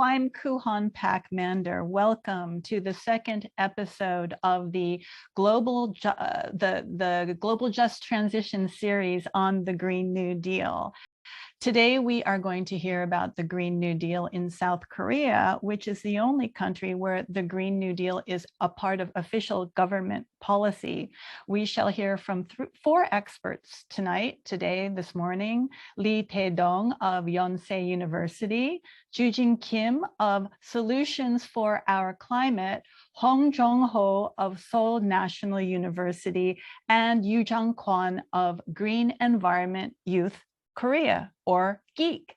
I'm Kuhan Pak Mander. Welcome to the second episode of the Global Just Transition series on the Green New Deal. Today, we are going to hear about the Green New Deal in South Korea, which is the only country where the Green New Deal is a part of official government policy. We shall hear from four experts this morning: Lee Taedong of Yonsei University, Tujin Kim of Solutions for Our Climate, Jong Ho of Seoul National University, and Yoo-jung Kwon of Green Environment Youth Korea, or GEEK.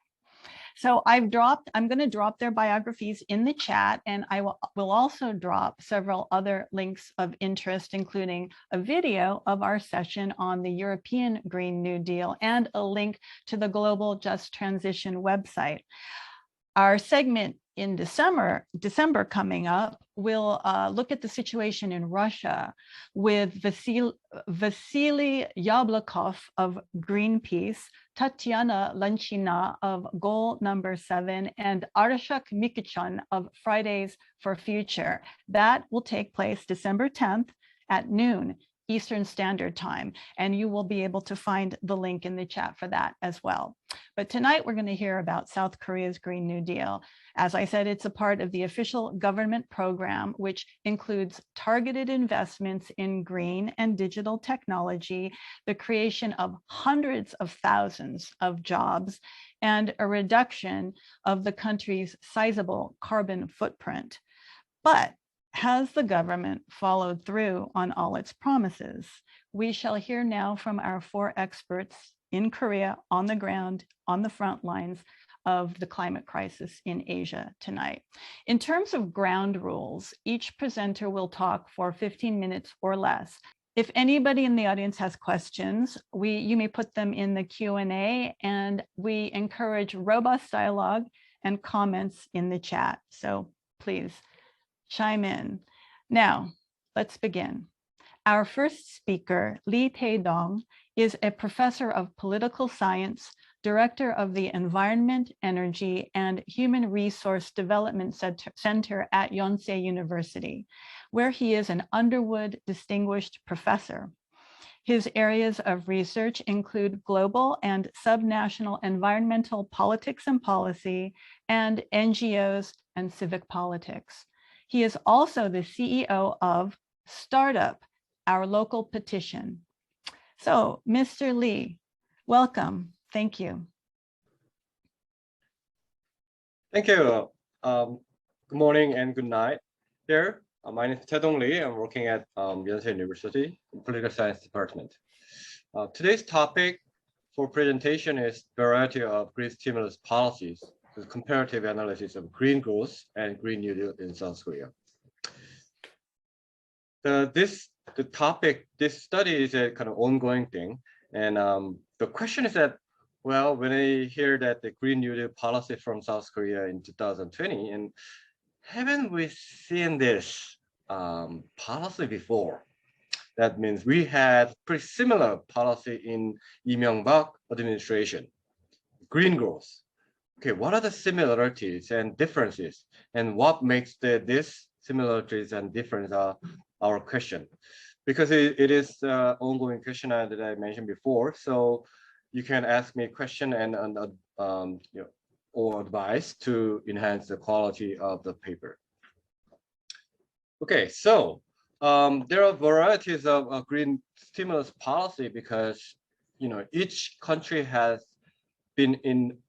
So I'm going to drop their biographies in the chat, and I will also drop several other links of interest, including a video of our session on the European Green New Deal and a link to the Global Just Transition website. Our segment in December coming up, we'll look at the situation in Russia with Vasily Yablokov of Greenpeace, Tatiana Lanchina of Goal Number 7, and Arshak Mikichan of Fridays for Future. That will take place December 10th at noon Eastern Standard Time, and you will be able to find the link in the chat for that as well. But tonight we're going to hear about South Korea's Green New Deal. As I said, it's a part of the official government program, which includes targeted investments in green and digital technology, the creation of hundreds of thousands of jobs, and a reduction of the country's sizable carbon footprint. But has the government followed through on all its promises? We shall hear now from our four experts in Korea, on the ground, on the front lines of the climate crisis in Asia tonight. In terms of ground rules, each presenter will talk for 15 minutes or less. If anybody in the audience has questions, you may put them in the Q&A, and we encourage robust dialogue and comments in the chat. So please chime in. Now, let's begin. Our first speaker, Lee Taedong, is a professor of political science, director of the Environment, Energy, and Human Resource Development Center at Yonsei University, where he is an Underwood Distinguished Professor. His areas of research include global and subnational environmental politics and policy, and NGOs and civic politics. He is also the CEO of Startup, our local petition. So, Mr. Lee, welcome. Thank you. Thank you. Good morning and good night here. My name is Taedong Lee. I'm working at Yonsei University in Political Science Department. Today's topic for presentation is variety of green stimulus policies, the comparative analysis of green growth and Green New Deal in South Korea. This study is a kind of ongoing thing, and the question is that, well, when I hear that the Green New Deal policy from South Korea in 2020, and haven't we seen this policy before? That means we had pretty similar policy in Lee Myung-bak administration, green growth. Okay, what are the similarities and differences, and what makes this similarities and difference are our question? Because it is an ongoing question that I mentioned before, so you can ask me a question and or advice to enhance the quality of the paper. Okay, so there are varieties of green stimulus policy because each country has been in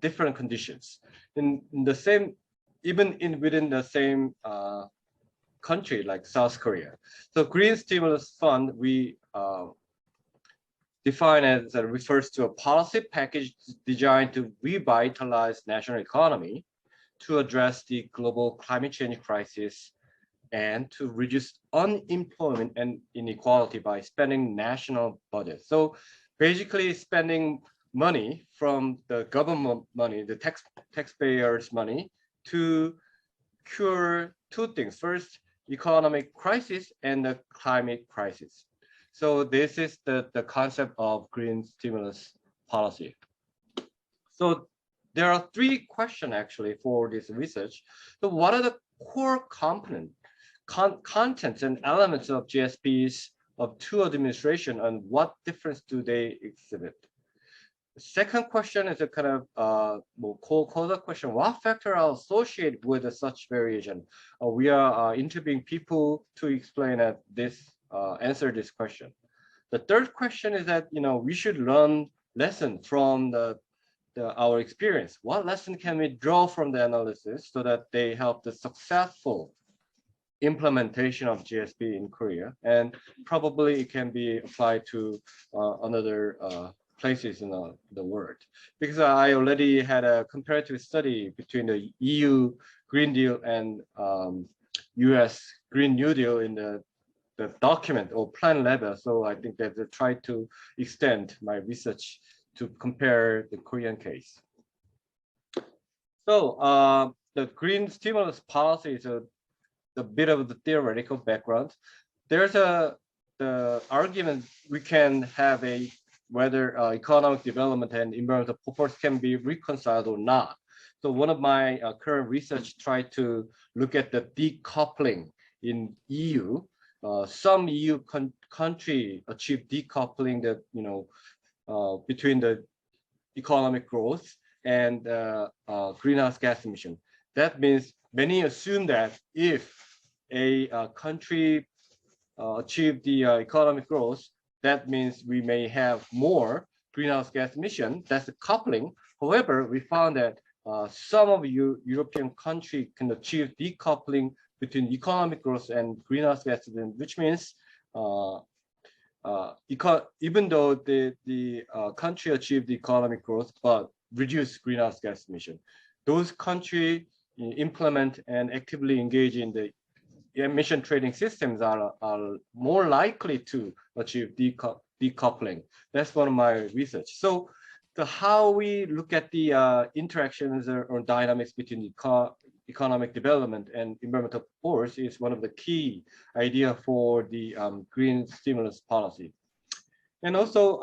different conditions in the same, within the same country like South Korea. So Green Stimulus Fund we define as refers to a policy package designed to revitalize national economy, to address the global climate change crisis, and to reduce unemployment and inequality by spending national budget. So basically spending money from the government money, the taxpayers' money, to cure two things. First, economic crisis and the climate crisis. So this is the concept of green stimulus policy. So there are three questions actually for this research. So what are the core contents and elements of GSPs of two administration, and what difference do they exhibit? The second question is a kind of more causal question. What factors are associated with such variation? We are interviewing people to explain answer this question. The third question is that we should learn lessons from our experience. What lesson can we draw from the analysis so that they help the successful implementation of GSP in Korea, and probably it can be applied to another places in the world. Because I already had a comparative study between the EU Green Deal and US Green New Deal in the document or plan level. So I think that I tried to extend my research to compare the Korean case. So the green stimulus policy is a bit of the theoretical background. There's the argument we can have whether economic development and environmental purpose can be reconciled or not. So one of my current research tried to look at the decoupling in EU. Some EU country achieve decoupling that between the economic growth and greenhouse gas emission. That means many assume that if a country achieve the economic growth, that means we may have more greenhouse gas emission. That's the coupling. However, we found that some of European countries can achieve decoupling between economic growth and greenhouse gas emission, which means even though the country achieved the economic growth but reduce greenhouse gas emission, those countries implement and actively engage in the emission trading systems are more likely to achieve decoupling. That's one of my research. So how we look at the interactions or dynamics between the economic development and environmental force is one of the key idea for the green stimulus policy. And also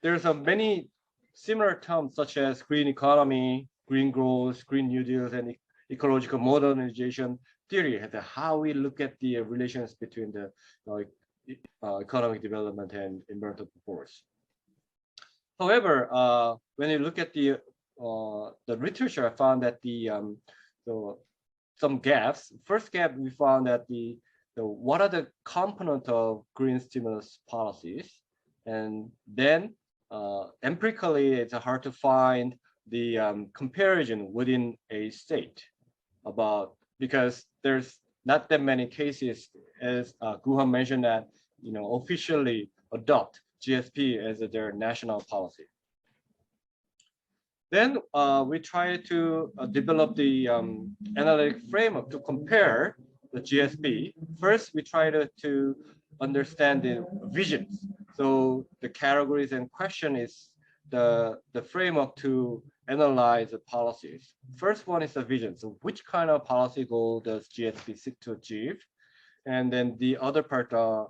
there's many similar terms such as green economy, green growth, green new deals, and ecological modernization theory, how we look at the relations between the economic development and environmental force. However, when you look at the literature, I found that some gaps. First gap, we found that what are the components of green stimulus policies, and then empirically, it's hard to find the comparison within a state because there's not that many cases, as Guhan mentioned, that officially adopt GSP as their national policy. Then we try to develop the analytic framework to compare the GSP. First, we try to understand the visions. So the categories and question is the framework to analyze the policies. First one is the vision. So which kind of policy goal does GSP seek to achieve? And then the other part are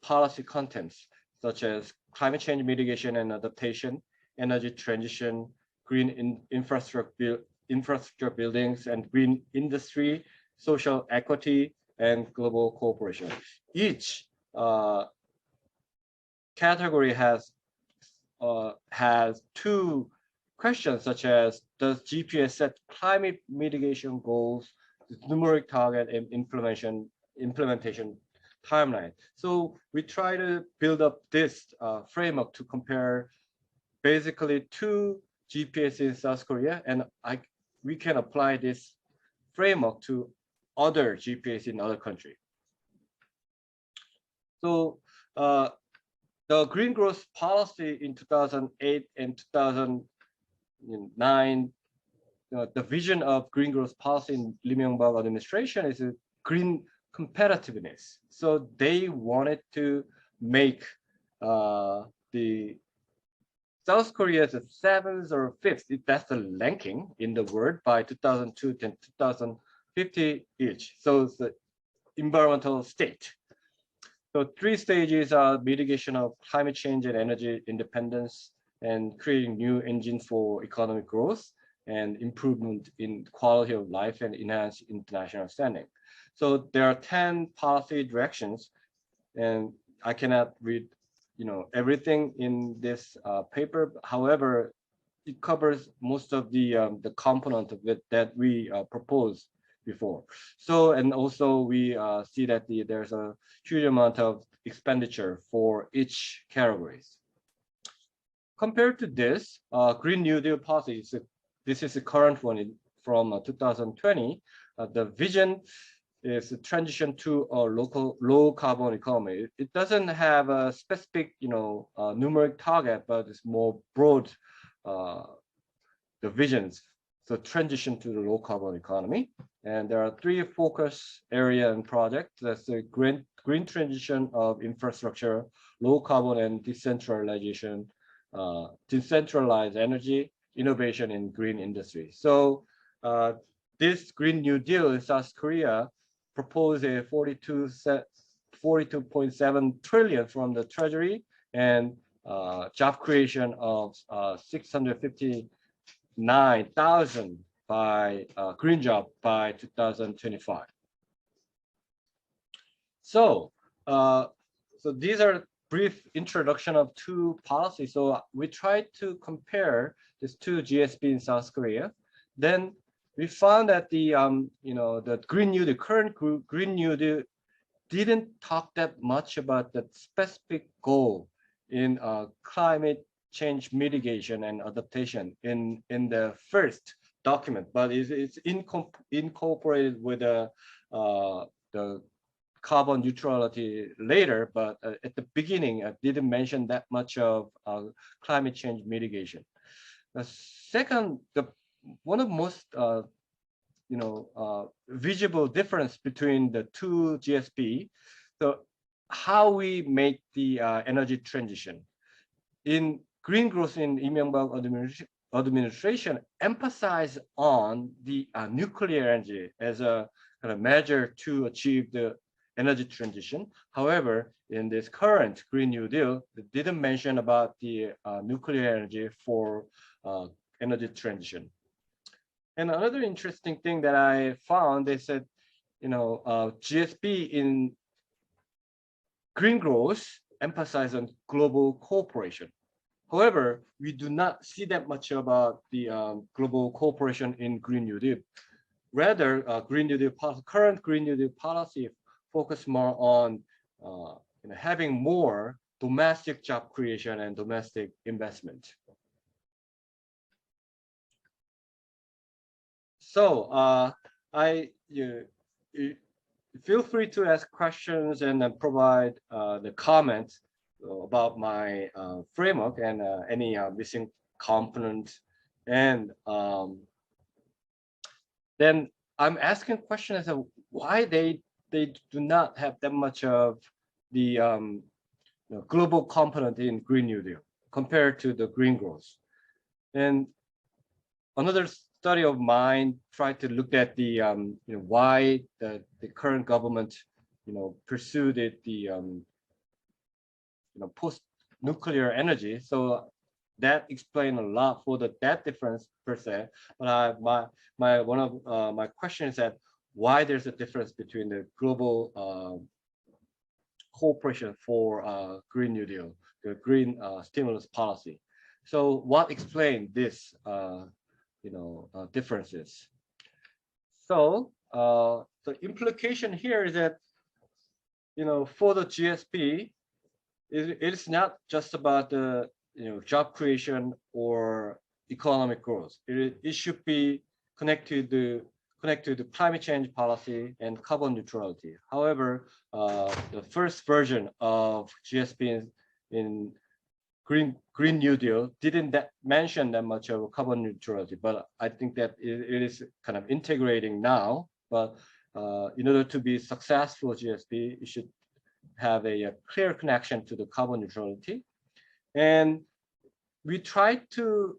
policy contents, such as climate change mitigation and adaptation, energy transition, green infrastructure buildings, and green industry, social equity, and global cooperation. Each category has two questions, such as does GPS set climate mitigation goals, numeric target, and implementation timeline. So we try to build up this framework to compare basically two GPS in South Korea, and we can apply this framework to other GPS in other countries. So the green growth policy in 2008 and 2009, the vision of green growth policy in Lee Myung-bak administration is a green competitiveness. So they wanted to make the South Korea the 7th or 5th, that's the ranking in the world by 2002 and 2050 each. So it's the environmental state. So 3 stages are mitigation of climate change and energy independence, and creating new engines for economic growth and improvement in quality of life and enhance international standing. So there are 10 policy directions, and I cannot read, everything in this paper. However, it covers most of the component of it that we proposed before. So, and also we see that there's a huge amount of expenditure for each categories. Compared to this, Green New Deal policy, this is the current one from 2020. The vision is a transition to a low carbon economy. It doesn't have a specific, numeric target, but it's more broad, the visions. So transition to the low carbon economy. And there are 3 focus area and projects. That's the green transition of infrastructure, low carbon and decentralization, decentralized energy, innovation in green industry. So this Green New Deal in South Korea proposed a 42.7 trillion from the Treasury and job creation of 659,000 by green job by 2025. So these are brief introduction of 2 policies. So we tried to compare these 2 GSP in South Korea. Then we found that the Green New Deal, current Green New Deal, didn't talk that much about the specific goal in climate change mitigation and adaptation in the first document, but it's incorporated with the carbon neutrality later, but at the beginning, I didn't mention that much of climate change mitigation. The second, one of the most visible difference between the 2 GSP, so how we make the energy transition. In green growth in Lee Myung-bak administration emphasized on the nuclear energy as a kind of measure to achieve the energy transition. However, in this current Green New Deal, it didn't mention about the nuclear energy for energy transition. And another interesting thing that I found is that, GSP in green growth emphasize on global cooperation. However, we do not see that much about the global cooperation in Green New Deal. Rather, Green New Deal current Green New Deal policy focus more on having more domestic job creation and domestic investment. So feel free to ask questions and then provide the comments about my framework and any missing components. And then I'm asking questions as to why they do not have that much of the global component in Green New Deal compared to the green growth. And another study of mine tried to look at the why the current government pursued the post-nuclear energy. So that explained a lot for that difference per se. But one of my questions is that why there's a difference between the global cooperation for Green New Deal, the green stimulus policy. So what explained this differences? So the implication here is that for the GSP, it's not just about the job creation or economic growth. It should be connected to climate change policy and carbon neutrality. However, the first version of GSP in Green New Deal didn't mention that much of carbon neutrality, but I think that it is kind of integrating now. But in order to be successful GSP, it should have a clear connection to the carbon neutrality. And we tried to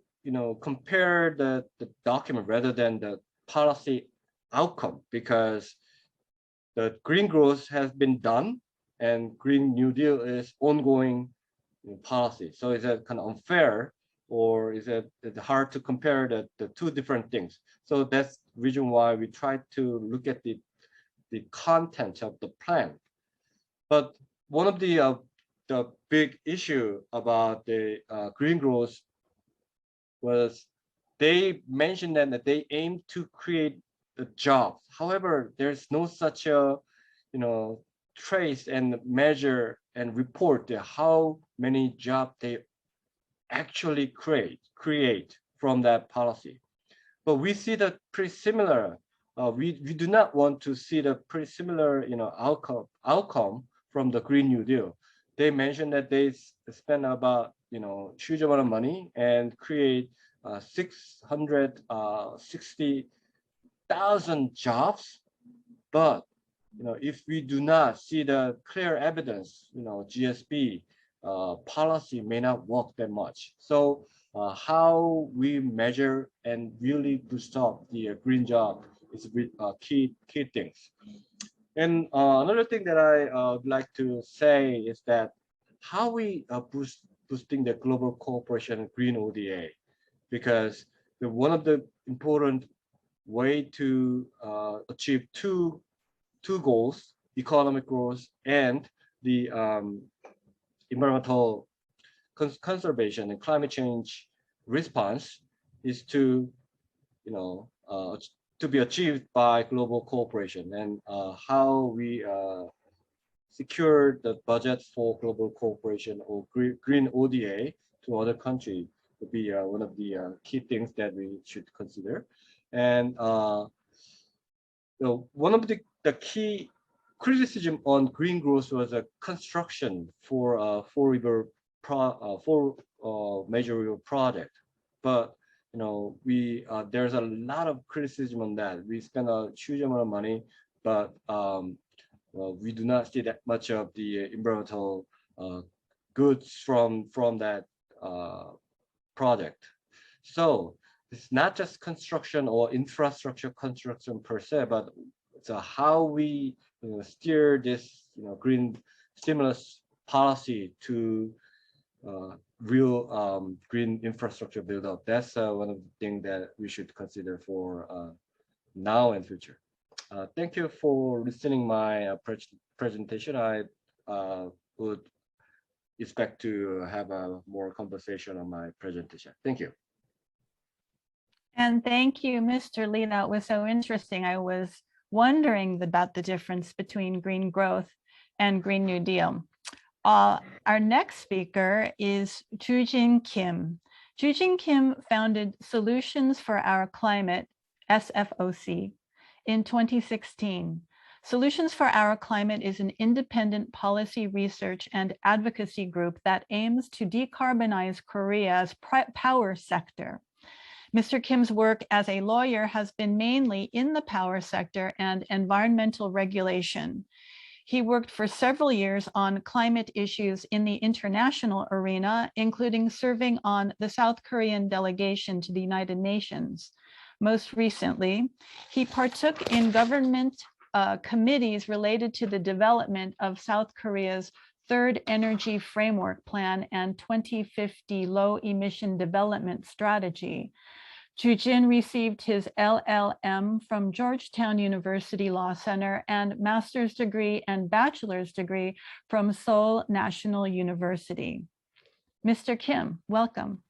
compare the document rather than the policy outcome, because the green growth has been done and Green New Deal is ongoing policy. So it's kind of unfair or is it hard to compare the two different things? So that's the reason why we try to look at the content of the plan. But one of the big issue about the green growth was they mentioned that they aim to create the jobs. However, there's no such a trace and measure and report how many jobs they actually create from that policy. But we see that pretty similar. We do not want to see the pretty similar outcome from the Green New Deal. They mentioned that they spend about huge amount of money and create 660,000 jobs, but if we do not see the clear evidence, GSP policy may not work that much. So how we measure and really boost up the green job is key things. And another thing that I would like to say is that how we boosting the global cooperation green ODA, because one of the important way to achieve two goals, economic growth and the environmental conservation and climate change response, is to to be achieved by global cooperation. And how we secure the budget for global cooperation or green ODA to other countries would be one of the key things that we should consider. And one of the key criticism on green growth was a construction for four major river project. But there's a lot of criticism on that. We spend a huge amount of money, but we do not see that much of the environmental goods from that project. So it's not just construction or infrastructure construction per se, but it's how we steer this green stimulus policy to real green infrastructure build up. That's one of the things that we should consider for now and future. Thank you for listening my presentation. I would expect to have a more conversation on my presentation. Thank you. And thank you, Mr. Lee. That was so interesting. I was wondering about the difference between green growth and Green New Deal. Our next speaker is Tujin Kim. Joojin Kim founded Solutions for Our Climate, SFOC, in 2016. Solutions for Our Climate is an independent policy research and advocacy group that aims to decarbonize Korea's power sector. Mr. Kim's work as a lawyer has been mainly in the power sector and environmental regulation. He worked for several years on climate issues in the international arena, including serving on the South Korean delegation to the United Nations. Most recently, he partook in government committees related to the development of South Korea's Third Energy Framework Plan and 2050 Low Emission Development Strategy. Joojin received his LLM from Georgetown University Law Center and master's degree and bachelor's degree from Seoul National University. Mr. Kim, welcome.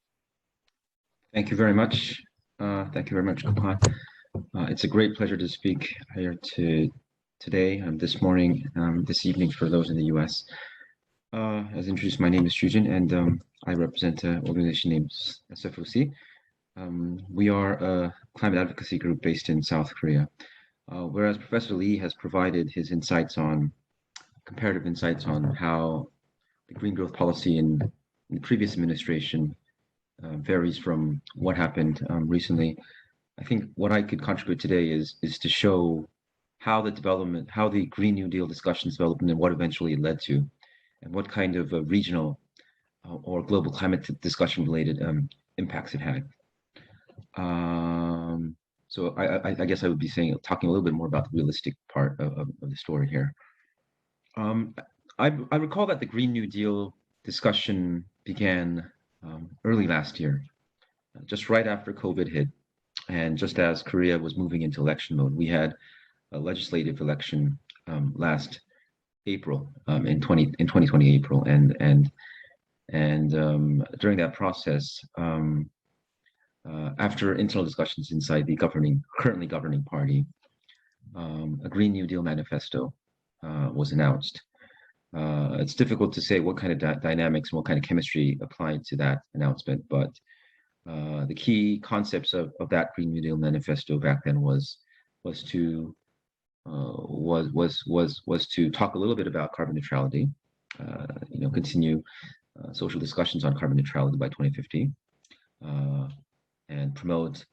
Thank you very much. Thank you very much, Kapan. It's a great pleasure to speak here today, this morning, this evening for those in the US. As introduced, my name is Joojin, and I represent an organization named SFOC. We are a climate advocacy group based in South Korea, whereas Professor Lee has provided his comparative insights on how the green growth policy in the previous administration varies from what happened recently. I think what I could contribute today is to show how the Green New Deal discussions developed and what eventually it led to, and what kind of regional or global climate discussion related impacts it had. So I guess I would be talking a little bit more about the realistic part of the story here. I recall that the Green New Deal discussion began early last year, just right after COVID hit, and just as Korea was moving into election mode. We had a legislative election last April in 2020 April, and during that process, after internal discussions inside the currently governing party, a Green New Deal manifesto was announced. It's difficult to say what kind of dynamics and what kind of chemistry applied to that announcement, but the key concepts of that Green New Deal manifesto back then was to talk a little bit about carbon neutrality, continue social discussions on carbon neutrality by 2050, and promote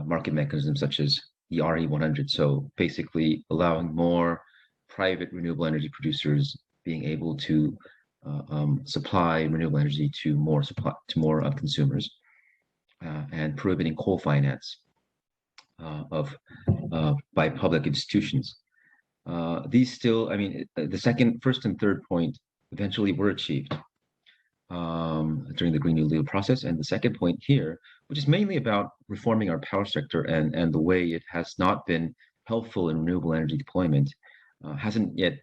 market mechanisms such as the RE100. So basically allowing more private renewable energy producers being able to supply renewable energy to more consumers, and prohibiting coal finance by public institutions. These still, the first and third point eventually were achieved during the Green New Deal process. And the second point here, which is mainly about reforming our power sector and the way it has not been helpful in renewable energy deployment, hasn't yet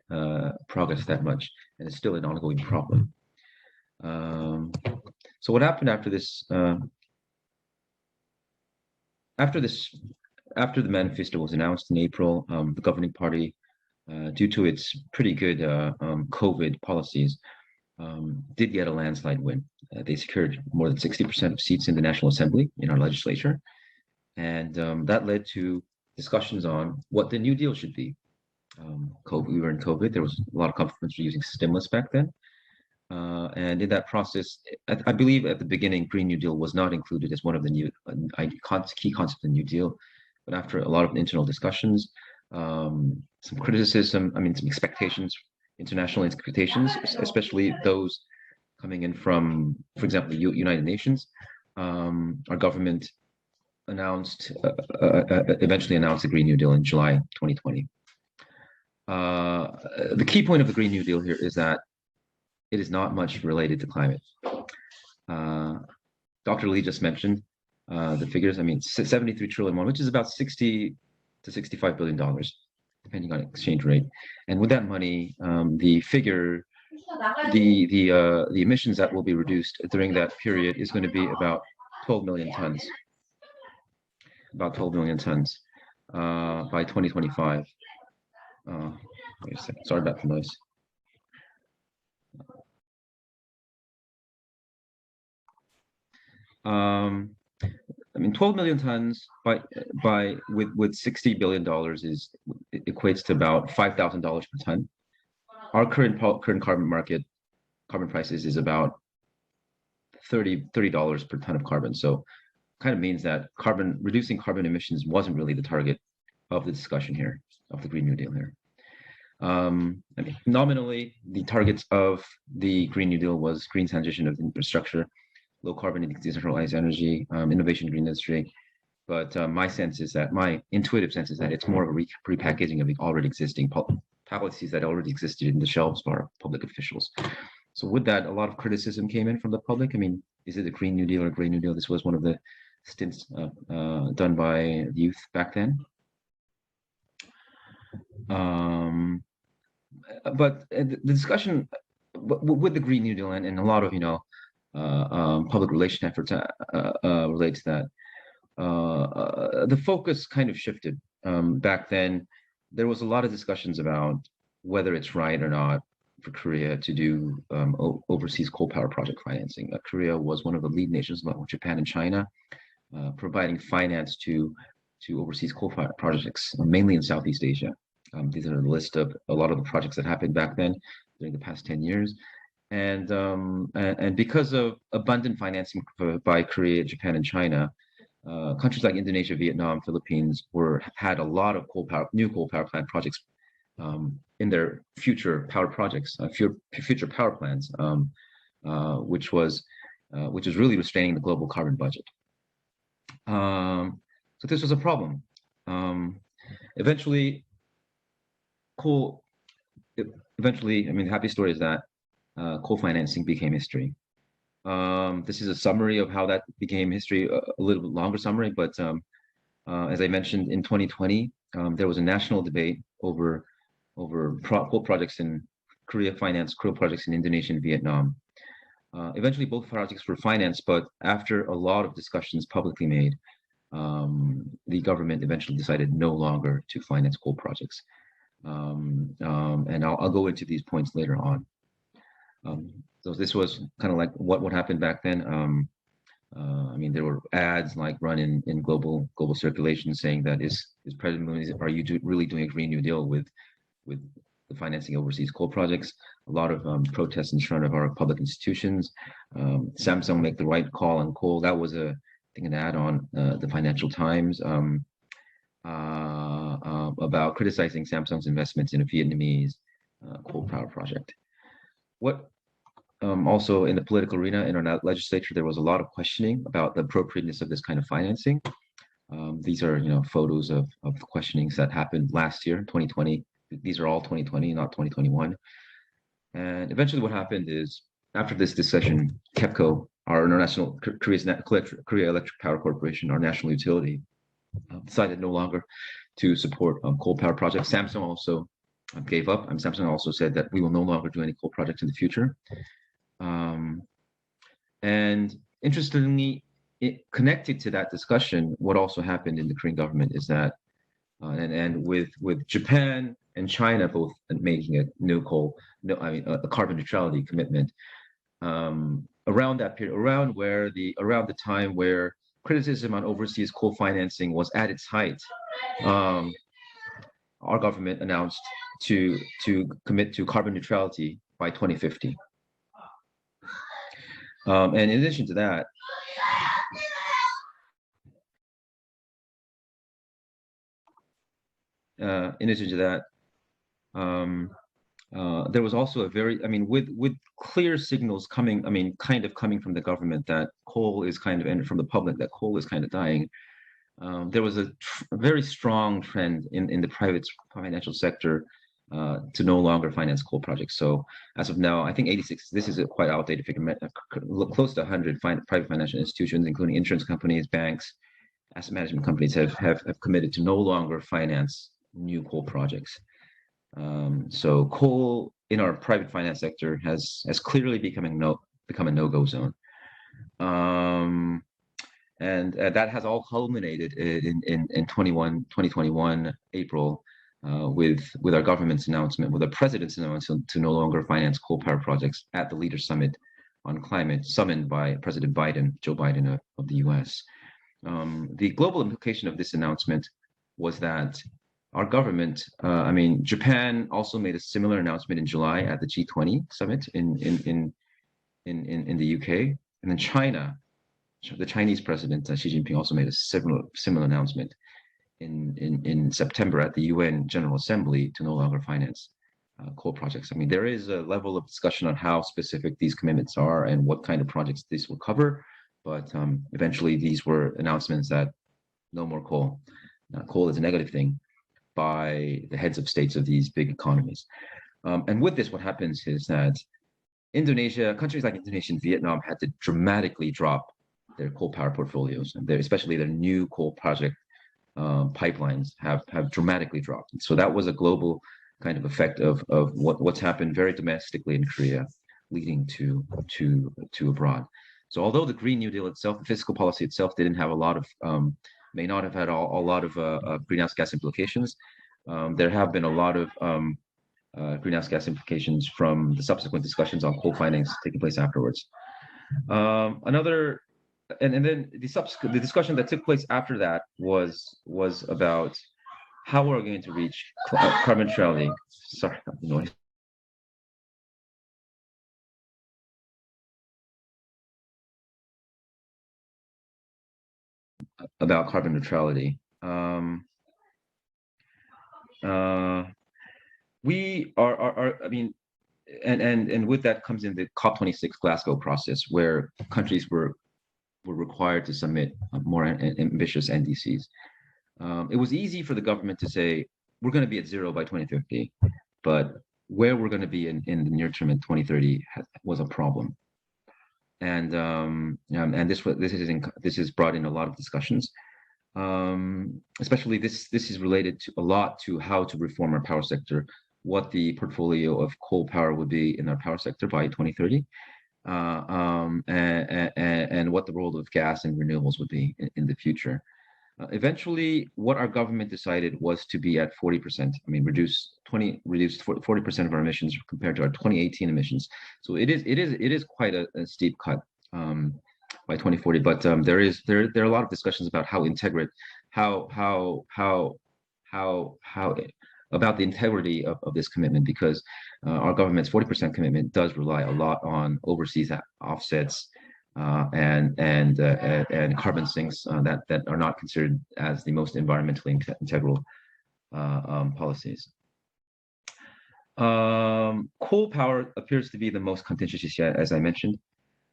progressed that much, and it's still an ongoing problem. So what happened after this? After the manifesto was announced in April, the governing party, due to its pretty good COVID policies, did get a landslide win. They secured more than 60% of seats in the National Assembly in our legislature, and that led to discussions on what the New Deal should be. We were in COVID. There was a lot of governments were using stimulus back then, and in that process, I believe at the beginning, Green New Deal was not included as one of the key concepts of the New Deal. But after a lot of internal discussions, some criticism, some expectations, international expectations, especially those coming in from, for example, the United Nations, our government eventually announced the Green New Deal in July 2020. The key point of the Green New Deal here is that it is not much related to climate. Dr. Lee just mentioned the figures. 73 trillion won, which is about $60 to $65 billion, depending on exchange rate. And with that money, the emissions that will be reduced during that period is going to be about 12 million tons. About 12 million tons by 2025. Wait a second. Sorry about the noise. 12 million tons with $60 billion equates to about $5,000 per ton. Our current carbon prices is about $30 per ton of carbon. So kind of means that reducing carbon emissions wasn't really the target of the discussion here, of the Green New Deal here. Nominally, the targets of the Green New Deal was green transition of infrastructure, low carbon and decentralized energy, innovation, green industry. But my intuitive sense is that it's more of a repackaging of the already existing policies that already existed in the shelves of our public officials. So with that, a lot of criticism came in from the public. Is it a Green New Deal or a Green New Deal? This was one of the stints done by the youth back then. But the discussion with the Green New Deal and a lot of public relation efforts relate to that. The focus kind of shifted. Back then, there was a lot of discussions about whether it's right or not for Korea to do overseas coal power project financing. Korea was one of the lead nations, along with Japan and China, providing finance to overseas coal power projects, mainly in Southeast Asia. These are the list of a lot of the projects that happened back then during the past 10 years. And because of abundant financing by Korea, Japan, and China, countries like Indonesia, Vietnam, Philippines had a lot of new coal power plant projects in their future power projects, future power plants, which was really restraining the global carbon budget. So this was a problem. Eventually, the happy story is that coal financing became history. This is a summary of how that became history, a little bit longer summary, but as I mentioned, in 2020, there was a national debate over coal projects in Korea, financed coal projects in Indonesia and Vietnam. Eventually, both projects were financed, but after a lot of discussions publicly made, the government eventually decided no longer to finance coal projects. And I'll go into these points later on. So this was kind of like what happened back then. I mean, there were ads like run in global circulation saying that is President Moon, are you really doing a Green New Deal with the financing overseas coal projects? A lot of protests in front of our public institutions. Samsung make the right call on coal. That was I think an ad on the Financial Times about criticizing Samsung's investments in a Vietnamese coal power project. Also in the political arena, in our legislature, there was a lot of questioning about the appropriateness of this kind of financing. These are, photos of questionings that happened last year, 2020. These are all 2020, not 2021. And eventually what happened is, after this decision, KEPCO, our international Korea Electric Power Corporation, our national utility, decided no longer to support coal power projects. Samsung also gave up. Samsung also said that we will no longer do any coal projects in the future. And interestingly, connected to that discussion, what also happened in the Korean government is that, and with Japan and China both making a carbon neutrality commitment, around that period, around the time where criticism on overseas coal financing was at its height, our government announced to commit to carbon neutrality by 2050. And in addition to that, there was also a very, with clear signals coming, kind of coming from the government that coal is kind of, and from the public that coal is kind of dying. There was a very strong trend in the private financial sector to no longer finance coal projects. So as of now, I think 86, this is a quite outdated figure, close to 100 private financial institutions, including insurance companies, banks, asset management companies have committed to no longer finance new coal projects. So coal in our private finance sector has clearly become a no-go zone. And that has all culminated in 2021 April with our government's announcement, with the president's announcement to no longer finance coal power projects at the Leaders Summit on Climate, summoned by President Joe Biden of the US. The global implication of this announcement was that our government, Japan also made a similar announcement in July at the G20 summit in the UK, and then China, the Chinese president Xi Jinping also made a similar announcement in September at the UN General Assembly to no longer finance coal projects. There is a level of discussion on how specific these commitments are and what kind of projects this will cover, but eventually these were announcements that no more coal. Coal is a negative thing by the heads of states of these big economies. And with this, what happens is that countries like Indonesia and Vietnam had to dramatically drop their coal power portfolios, and especially their new coal project pipelines have dramatically dropped. So that was a global kind of effect of what's happened very domestically in Korea, leading to abroad. So although the Green New Deal itself, the fiscal policy itself, didn't have a lot of may not have had a lot of greenhouse gas implications, there have been a lot of greenhouse gas implications from the subsequent discussions on coal finance taking place afterwards. And then the discussion that took place after that was about how we're going to reach carbon neutrality. Sorry about the noise. About carbon neutrality. We are and with that comes in the COP26 Glasgow process, where countries were required to submit more ambitious NDCs. It was easy for the government to say, we're going to be at zero by 2050, but where we're going to be in the near term in 2030 was a problem. this has brought in a lot of discussions. Especially this is related to a lot to how to reform our power sector, what the portfolio of coal power would be in our power sector by 2030, and what the role of gas and renewables would be in the future. Eventually, what our government decided was to be at 40%. I mean, reduce 40% of our emissions compared to our 2018 emissions. So it is quite a steep cut by 2040. But there are a lot of discussions about how about the integrity of this commitment, because our government's 40% commitment does rely a lot on overseas offsets. And carbon sinks that are not considered as the most environmentally integral policies. Coal power appears to be the most contentious yet, as I mentioned,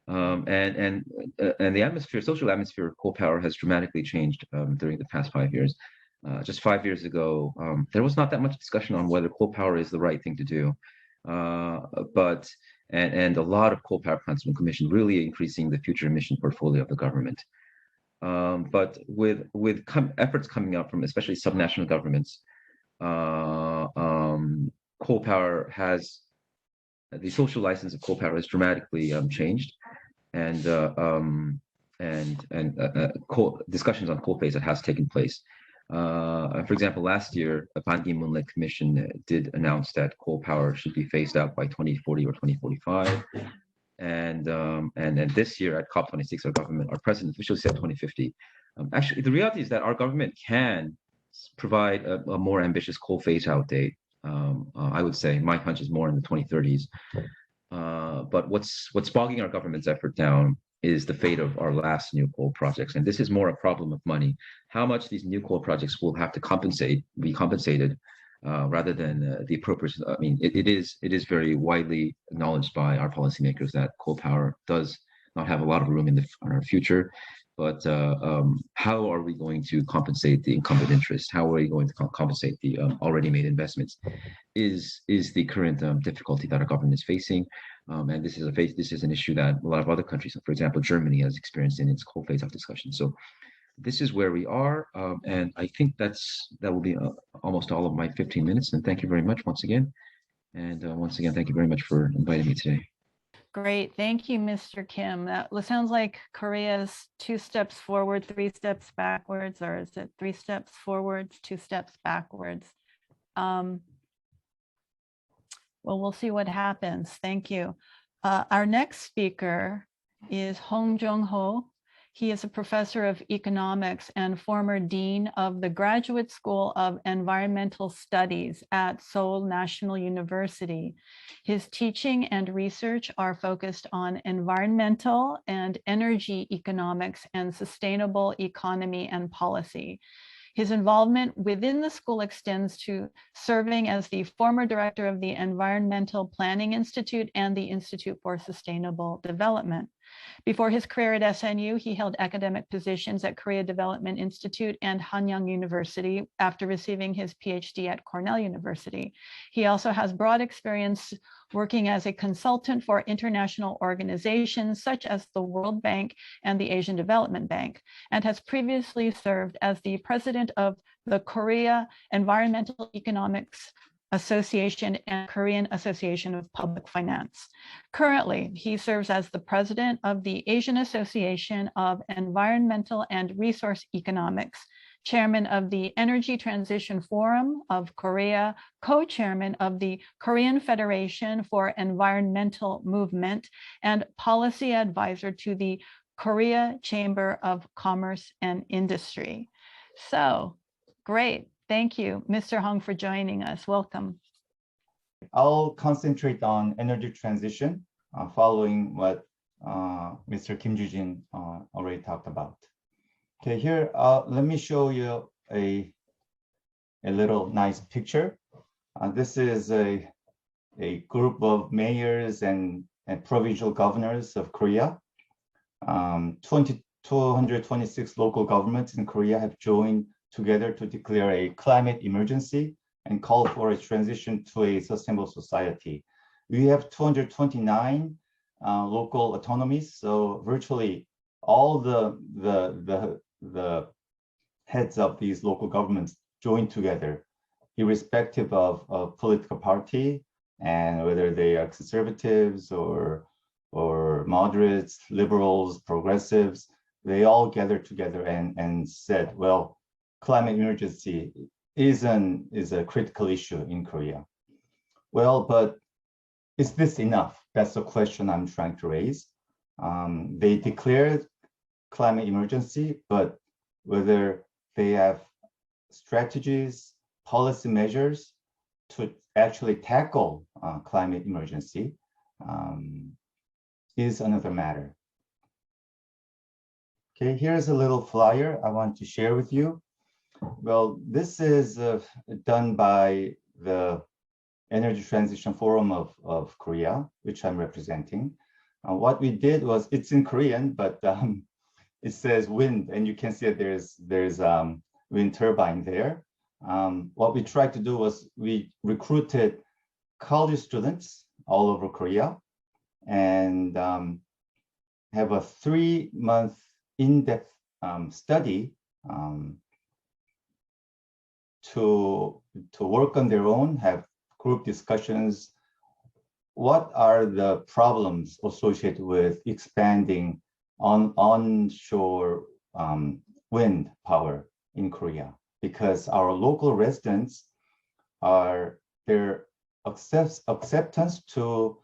and the social atmosphere of coal power has dramatically changed during the past 5 years. Just 5 years ago, there was not that much discussion on whether coal power is the right thing to do, and a lot of coal power plants have been commissioned, really increasing the future emission portfolio of the government. But with efforts coming up from especially subnational governments, coal power the social license of coal power has dramatically changed, and discussions on coal phase has taken place. For example, last year, a Ban Ki-moon-led commission did announce that coal power should be phased out by 2040 or 2045, and then this year at COP26, our president officially said 2050. Actually, the reality is that our government can provide a more ambitious coal phase-out date. I would say my hunch is more in the 2030s. But what's bogging our government's effort down is the fate of our last new coal projects, and this is more a problem of money. How much these new coal projects will have to be compensated, rather than the appropriate. I mean, it is very widely acknowledged by our policymakers that coal power does not have a lot of room in our future. But how are we going to compensate the incumbent interest? How are we going to compensate the already made investments? Is the current difficulty that our government is facing, and this is an issue that a lot of other countries, for example, Germany, has experienced in its coal phase-out discussion. So this is where we are, and I think that will be almost all of my 15 minutes. And thank you very much once again. And once again, thank you very much for inviting me today. Great. Thank you, Mr. Kim. That sounds like Korea's 2 steps forward, 3 steps backwards, or is it 3 steps forwards, 2 steps backwards? Well, we'll see what happens. Thank you. Our next speaker is Hong Jong-ho. He is a professor of economics and former dean of the Graduate School of Environmental Studies at Seoul National University. His teaching and research are focused on environmental and energy economics and sustainable economy and policy. His involvement within the school extends to serving as the former director of the Environmental Planning Institute and the Institute for Sustainable Development. Before his career at SNU, he held academic positions at Korea Development Institute and Hanyang University after receiving his PhD at Cornell University. He also has broad experience working as a consultant for international organizations such as the World Bank and the Asian Development Bank, and has previously served as the president of the Korea Environmental Economics Association and Korean Association of Public Finance. Currently, he serves as the president of the Asian Association of Environmental and Resource Economics, chairman of the Energy Transition Forum of Korea, co-chairman of the Korean Federation for Environmental Movement, and policy advisor to the Korea Chamber of Commerce and Industry. So, great. Thank you, Mr. Hong, for joining us. Welcome. I'll concentrate on energy transition, following what Mr. Kim Joojin already talked about. Okay, here, let me show you a little nice picture. This is a group of mayors and provincial governors of Korea. 226 local governments in Korea have joined together to declare a climate emergency and call for a transition to a sustainable society. We have 229 local autonomies. So virtually all the heads of these local governments joined together, irrespective of political party and whether they are conservatives or moderates, liberals, progressives. They all gathered together and said, well, climate emergency is a critical issue in Korea. Well, but is this enough? That's the question I'm trying to raise. They declared climate emergency, but whether they have strategies, policy measures to actually tackle climate emergency is another matter. Okay, here's a little flyer I want to share with you. Well, this is done by the Energy Transition Forum of Korea, which I'm representing. What we did was, it's in Korean, but it says wind, and you can see that there's wind turbine there. What we tried to do was we recruited college students all over Korea and have a 3-month in-depth study to work on their own, have group discussions. What are the problems associated with expanding onshore wind power in Korea? Because our local residents their acceptance to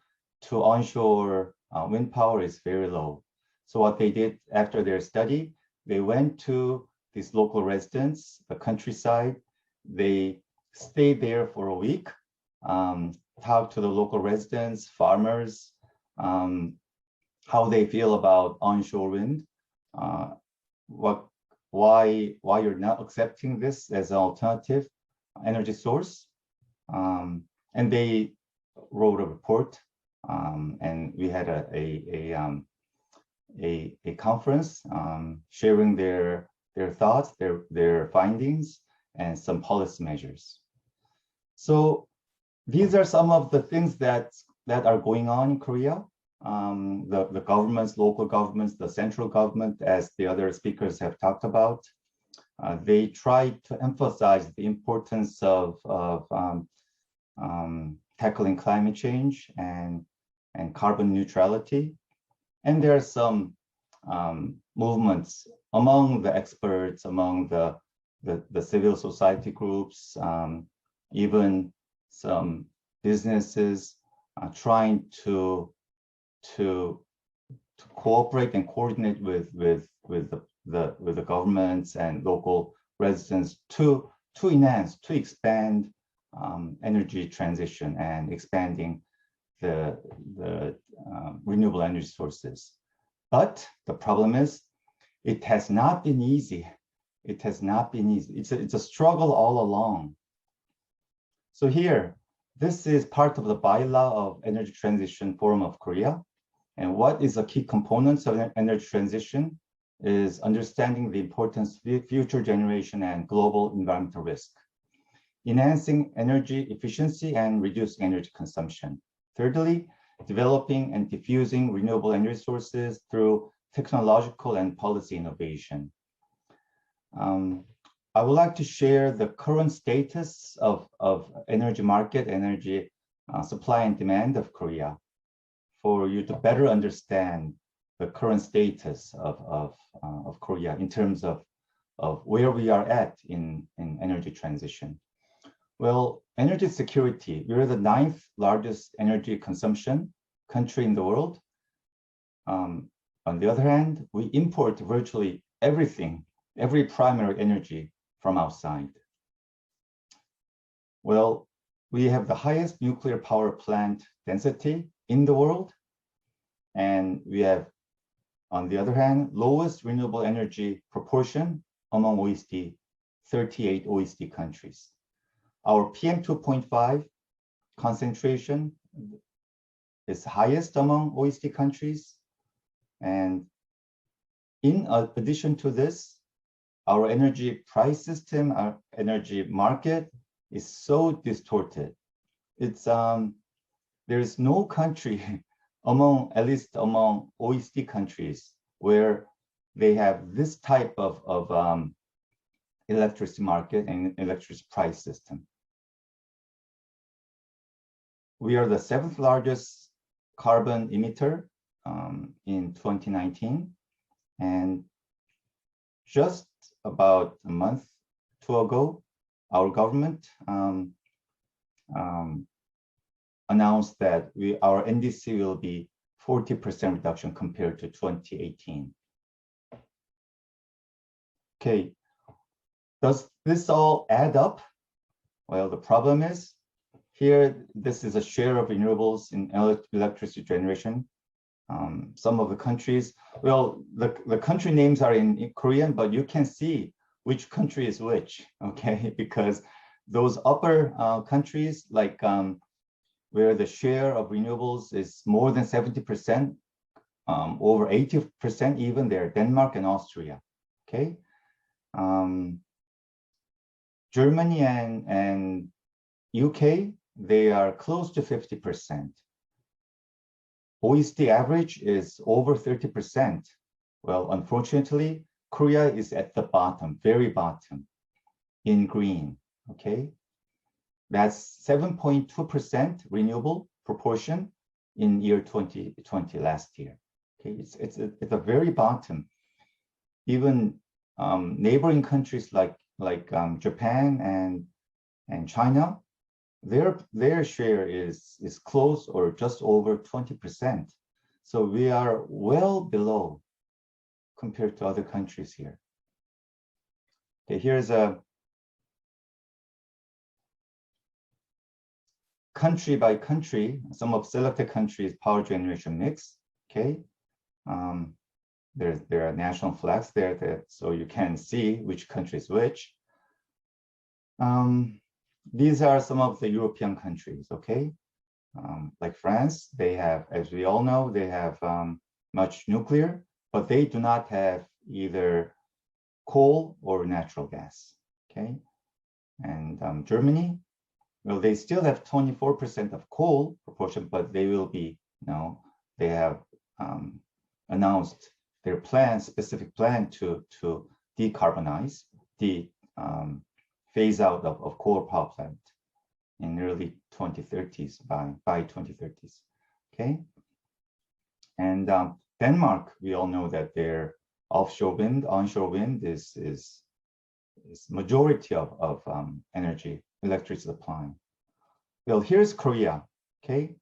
onshore wind power is very low. So what they did after their study, they went to these local residents, the countryside. They stayed there for a week, talked to the local residents, farmers, how they feel about onshore wind, why you're not accepting this as an alternative energy source. And they wrote a report, and we had a conference sharing their thoughts, their findings, and some policy measures. So these are some of the things that are going on in Korea. The governments, local governments, the central government, as the other speakers have talked about, they try to emphasize the importance of tackling climate change and carbon neutrality. And there are some movements among the experts, among the civil society groups, even some businesses trying to cooperate and coordinate with the governments and local residents to enhance, to expand energy transition and expanding the renewable energy sources. But the problem is, it has not been easy. It has not been easy. It's a struggle all along. So here, this is part of the bylaw of Energy Transition Forum of Korea. And what is the key components of energy transition is understanding the importance of future generation and global environmental risk, enhancing energy efficiency and reducing energy consumption. Thirdly, developing and diffusing renewable energy sources through technological and policy innovation. I would like to share the current status of energy market, energy supply and demand of Korea, for you to better understand the current status of Korea in terms of where we are at in energy transition. Well, energy security, we're the 9th largest energy consumption country in the world. On the other hand, we import virtually everything, every primary energy from outside. Well, we have the highest nuclear power plant density in the world. And we have, on the other hand, lowest renewable energy proportion among OECD, 38 OECD countries. Our PM2.5 concentration is highest among OECD countries. And in addition to this, our energy price system, our energy market is so distorted. It's there is no country at least among OECD countries, where they have this type of electricity market and electricity price system. We are the 7th largest carbon emitter in 2019, and just about a month or two ago, our government announced that our NDC will be 40% reduction compared to 2018. Okay, does this all add up? Well, the problem is here, this is a share of renewables in electricity generation. Some of the countries, well, the country names are in Korean, but you can see which country is which, okay? Because those upper countries, like where the share of renewables is more than 70%, over 80% even, they're Denmark and Austria, okay? Germany and UK, they are close to 50%. OECD average is over 30%. Well, unfortunately, Korea is at the bottom, very bottom, in green, okay? That's 7.2% renewable proportion in year 2020, last year. Okay, it's at the very bottom. Even neighboring countries like Japan and China, their share is close or just over 20%. So we are well below compared to other countries here. Okay, here's a country by country, some of selected countries' power generation mix. Okay, there are national flags there, so you can see which country is which. These are some of the European countries, okay? Like France, they have, as we all know, they have much nuclear, but they do not have either coal or natural gas, okay? And Germany, well, they still have 24% of coal proportion, but they will be, they have announced their plan, specific plan to decarbonize, phase out of coal power plant in early 2030s, by 2030s, okay? And Denmark, we all know that their offshore wind, onshore wind is majority of energy, electricity supply. Well, here's Korea, okay?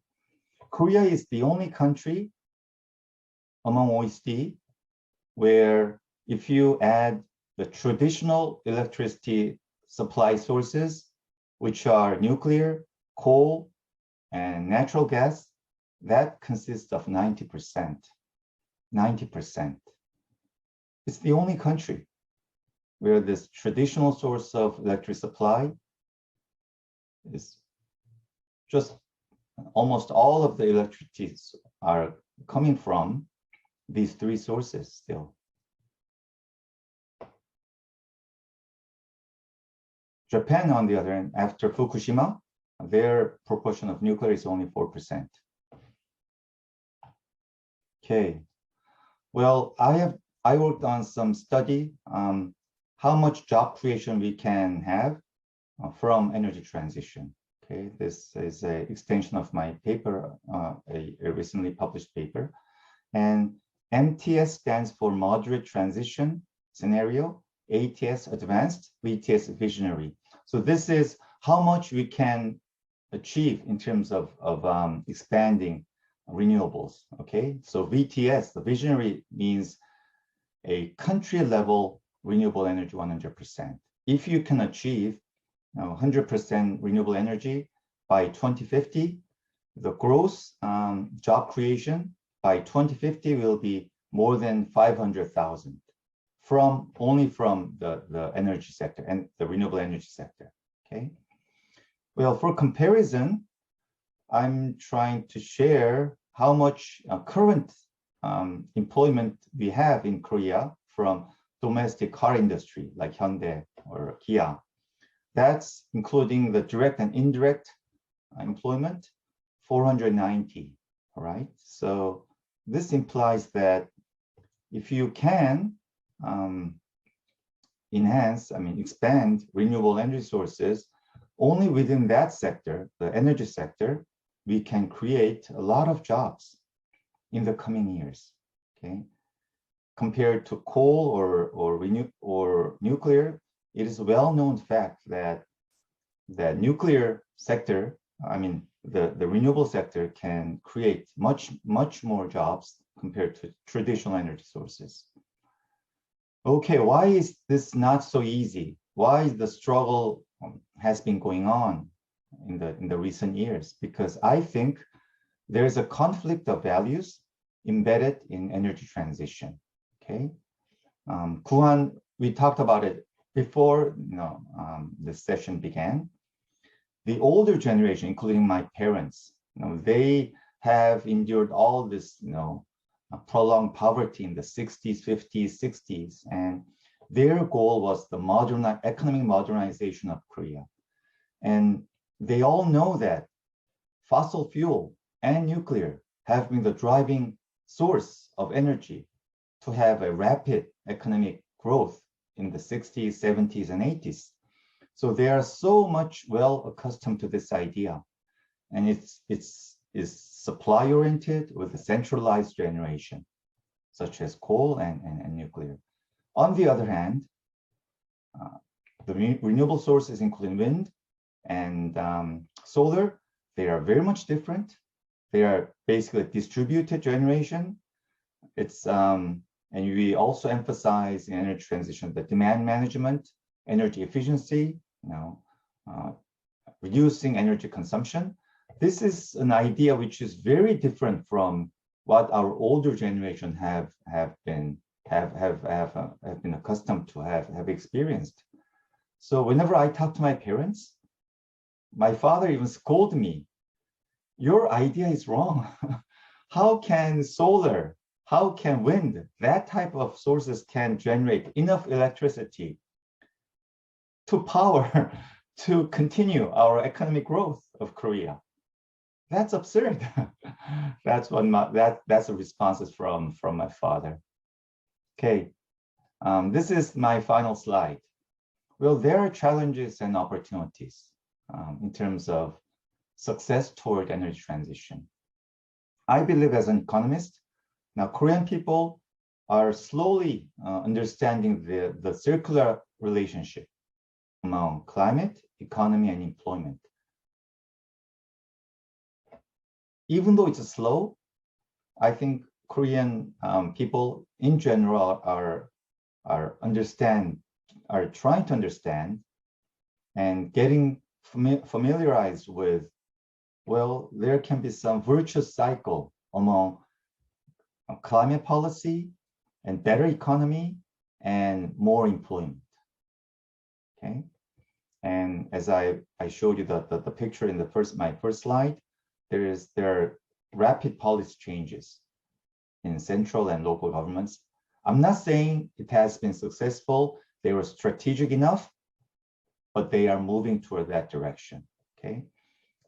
Korea is the only country among OECD where if you add the traditional electricity supply sources, which are nuclear, coal, and natural gas, that consists of 90%. 90%. It's the only country where this traditional source of electric supply is just almost all of the electricity are coming from these three sources still. Japan, on the other hand, after Fukushima, their proportion of nuclear is only 4%. Okay, well, I worked on some study how much job creation we can have from energy transition. Okay, this is an extension of my paper, a recently published paper, and MTS stands for moderate transition scenario, ATS advanced, VTS visionary. So this is how much we can achieve in terms of expanding renewables, okay? So VTS, the visionary, means a country level renewable energy 100%. If you can achieve 100% renewable energy by 2050, the gross job creation by 2050 will be more than 500,000 only from the energy sector and the renewable energy sector, okay? Well, for comparison, I'm trying to share how much current employment we have in Korea from domestic car industry like Hyundai or Kia. That's including the direct and indirect employment, 490 all right? So this implies that if you can expand renewable energy sources, only within that sector, the energy sector, we can create a lot of jobs in the coming years, okay? Compared to coal or nuclear, it is a well-known fact that the nuclear sector, the renewable sector can create much more jobs compared to traditional energy sources. Okay, why is this not so easy? Why the struggle has been going on in the recent years? Because I think there's a conflict of values embedded in energy transition. Okay, Kuhan, we talked about it before this session began. The older generation, including my parents, they have endured all this, prolonged poverty in the 60s, 50s, 60s, and their goal was the economic modernization of Korea. And they all know that fossil fuel and nuclear have been the driving source of energy to have a rapid economic growth in the 60s, 70s, and 80s. So they are so much well accustomed to this idea. And it's supply-oriented with a centralized generation, such as coal and nuclear. On the other hand, the renewable sources, including wind and solar, they are very much different. They are basically distributed generation. And we also emphasize in energy transition the demand management, energy efficiency, reducing energy consumption. This is an idea which is very different from what our older generation have been accustomed to have experienced. So whenever I talk to my parents, my father even scolded me. Your idea is wrong. How can solar, how can wind, that type of sources can generate enough electricity to power to continue our economic growth of Korea? That's absurd. That's a response from my father. Okay, this is my final slide. Well, there are challenges and opportunities in terms of success toward energy transition. I believe as an economist, now Korean people are slowly understanding the circular relationship among climate, economy, and employment. Even though it's slow, I think Korean people in general are trying to understand and getting familiarized with, well, there can be some virtuous cycle among climate policy and better economy and more employment. Okay, and as I showed you the picture in my first slide, there are rapid policy changes in central and local governments. I'm not saying it has been successful. They were strategic enough, but they are moving toward that direction. Okay,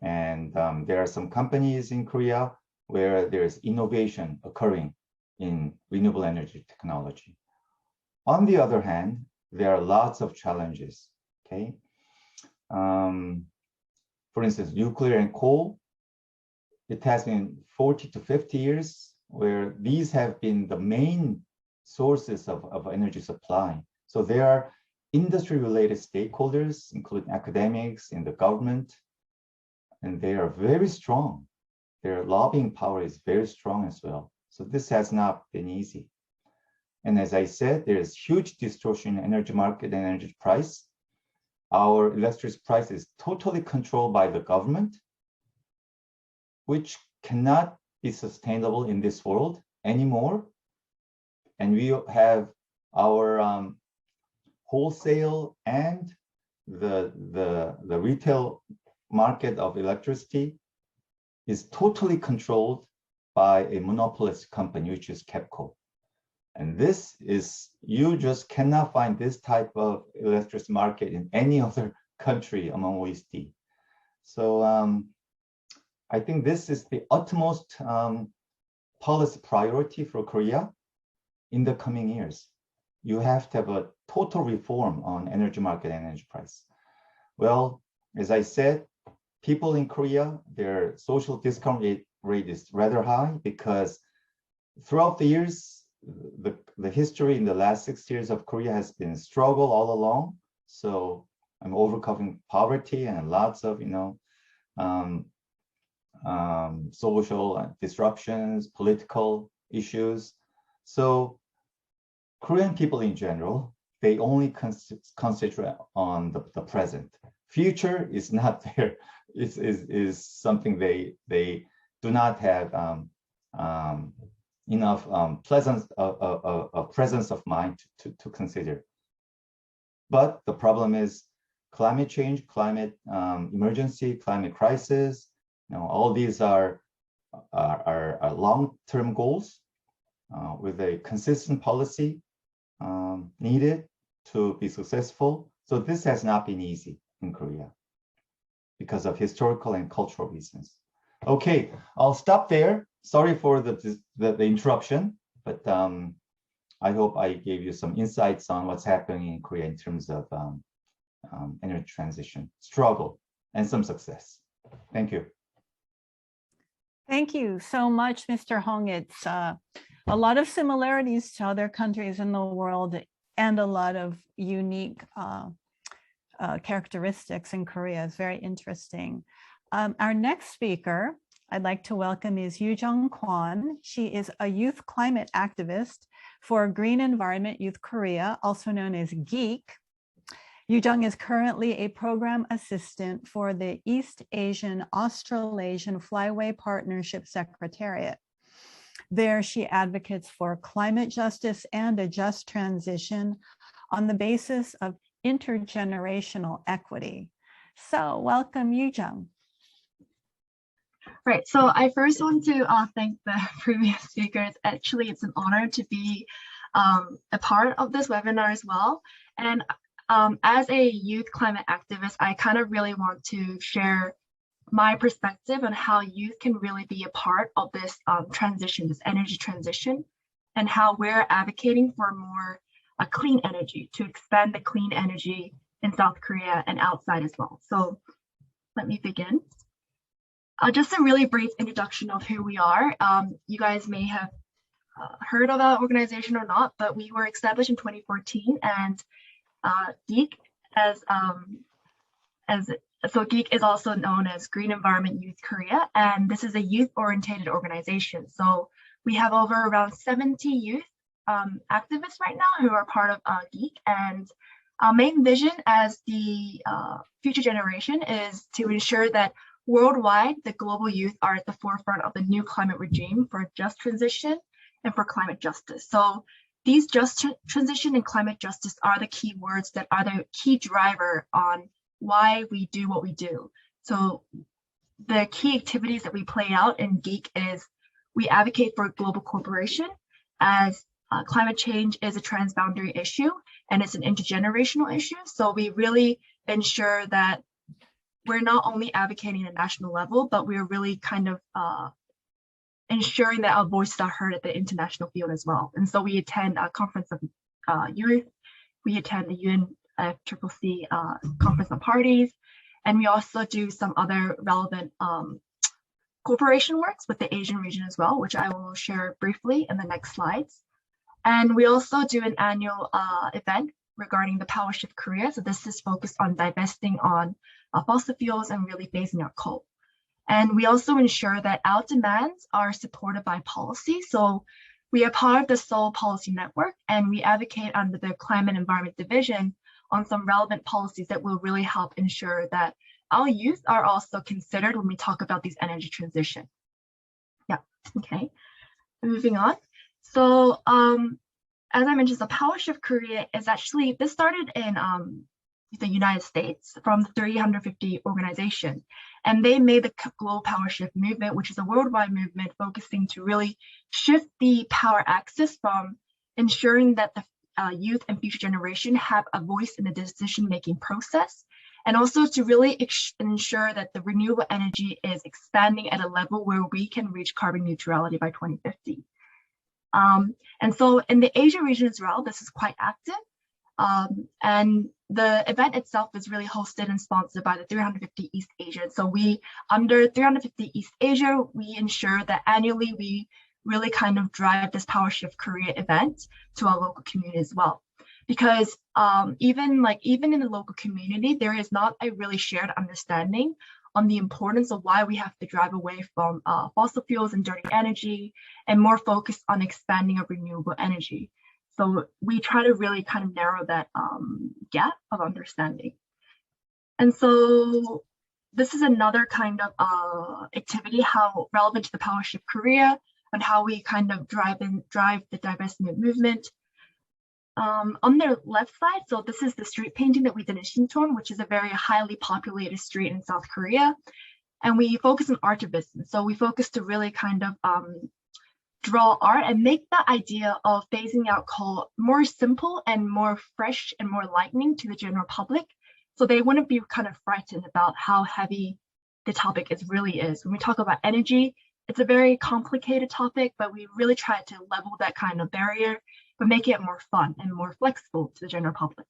and there are some companies in Korea where there's innovation occurring in renewable energy technology. On the other hand, there are lots of challenges. Okay, for instance, nuclear and coal. It has been 40 to 50 years where these have been the main sources of energy supply. So there are industry-related stakeholders, including academics in the government, and they are very strong. Their lobbying power is very strong as well. So this has not been easy. And as I said, there is huge distortion in energy market and energy price. Our electricity price is totally controlled by the government, which cannot be sustainable in this world anymore. And we have our wholesale and the retail market of electricity is totally controlled by a monopolist company, which is KEPCO. And this is, you just cannot find this type of electricity market in any other country among OECD. So I think this is the utmost policy priority for Korea in the coming years. You have to have a total reform on energy market and energy price. Well, as I said, people in Korea, their social discount rate is rather high because throughout the years, the history in the last 6 years of Korea has been struggle all along. So I'm overcoming poverty and lots of, social disruptions, political issues. So Korean people in general, they only concentrate on the present. Future is not there. Is something they do not have enough presence of mind to consider. But the problem is climate change, climate emergency, climate crisis. All these are long-term goals with a consistent policy needed to be successful. So this has not been easy in Korea because of historical and cultural reasons. Okay, I'll stop there. Sorry for the interruption, but I hope I gave you some insights on what's happening in Korea in terms of energy transition, struggle, and some success. Thank you. Thank you so much, Mr. Hong. It's a lot of similarities to other countries in the world and a lot of unique characteristics in Korea. It's very interesting. Our next speaker I'd like to welcome is Jong Kwon. She is a youth climate activist for Green Environment Youth Korea, also known as GEEK. Jong is currently a program assistant for the East Asian Australasian Flyway Partnership Secretariat. There, she advocates for climate justice and a just transition on the basis of intergenerational equity. So welcome, Jong. Right, so I first want to thank the previous speakers. Actually, it's an honor to be a part of this webinar as well. And as a youth climate activist, I kind of really want to share my perspective on how youth can really be a part of this transition, this energy transition, and how we're advocating for more clean energy, to expand the clean energy in South Korea and outside as well. So let me begin. Just a really brief introduction of who we are. You guys may have heard of our organization or not, but we were established in 2014, and GEEK so GEEK is also known as Green Environment Youth Korea, and this is a youth-oriented organization. So we have over around 70 youth activists right now who are part of GEEK, and our main vision as the future generation is to ensure that worldwide, the global youth are at the forefront of the new climate regime for just transition and for climate justice. So these just transition and climate justice are the key words that are the key driver on why we do what we do. So the key activities that we play out in GEEK is we advocate for global cooperation, as climate change is a transboundary issue and it's an intergenerational issue. So we really ensure that we're not only advocating at a national level, but we're really kind of ensuring that our voices are heard at the international field as well. And so we attend a conference of youth, we attend the UNFCCC conference on parties, and we also do some other relevant cooperation works with the Asian region as well, which I will share briefly in the next slides. And we also do an annual event regarding the Power Shift Korea. So this is focused on divesting on fossil fuels and really phasing out coal. And we also ensure that our demands are supported by policy. So we are part of the Seoul Policy Network, and we advocate under the Climate Environment Division on some relevant policies that will really help ensure that our youth are also considered when we talk about these energy transition. Yeah, okay, moving on. So as I mentioned, the Power Shift Korea is actually, this started in the United States from the 350 organization, and they made the Global Power Shift movement, which is a worldwide movement focusing to really shift the power axis from ensuring that the youth and future generation have a voice in the decision-making process, and also to really ensure that the renewable energy is expanding at a level where we can reach carbon neutrality by 2050. And so in the Asia region as well, this is quite active. And the event itself is really hosted and sponsored by the 350 East Asia. So we, under 350 East Asia, we ensure that annually we really kind of drive this Power Shift Korea event to our local community as well. Because even in the local community, there is not a really shared understanding on the importance of why we have to drive away from fossil fuels and dirty energy, and more focused on expanding our renewable energy. So we try to really kind of narrow that gap of understanding. And so this is another kind of activity, how relevant to the Power Shift Korea, and how we kind of drive the divestment movement. On the left side, so this is the street painting that we did in Sinchon, which is a very highly populated street in South Korea. And we focus on artivism. So we focus to really kind of draw art and make the idea of phasing out coal more simple and more fresh and more lightning to the general public. So they wouldn't be kind of frightened about how heavy the topic really is. When we talk about energy, it's a very complicated topic, but we really try to level that kind of barrier, but make it more fun and more flexible to the general public.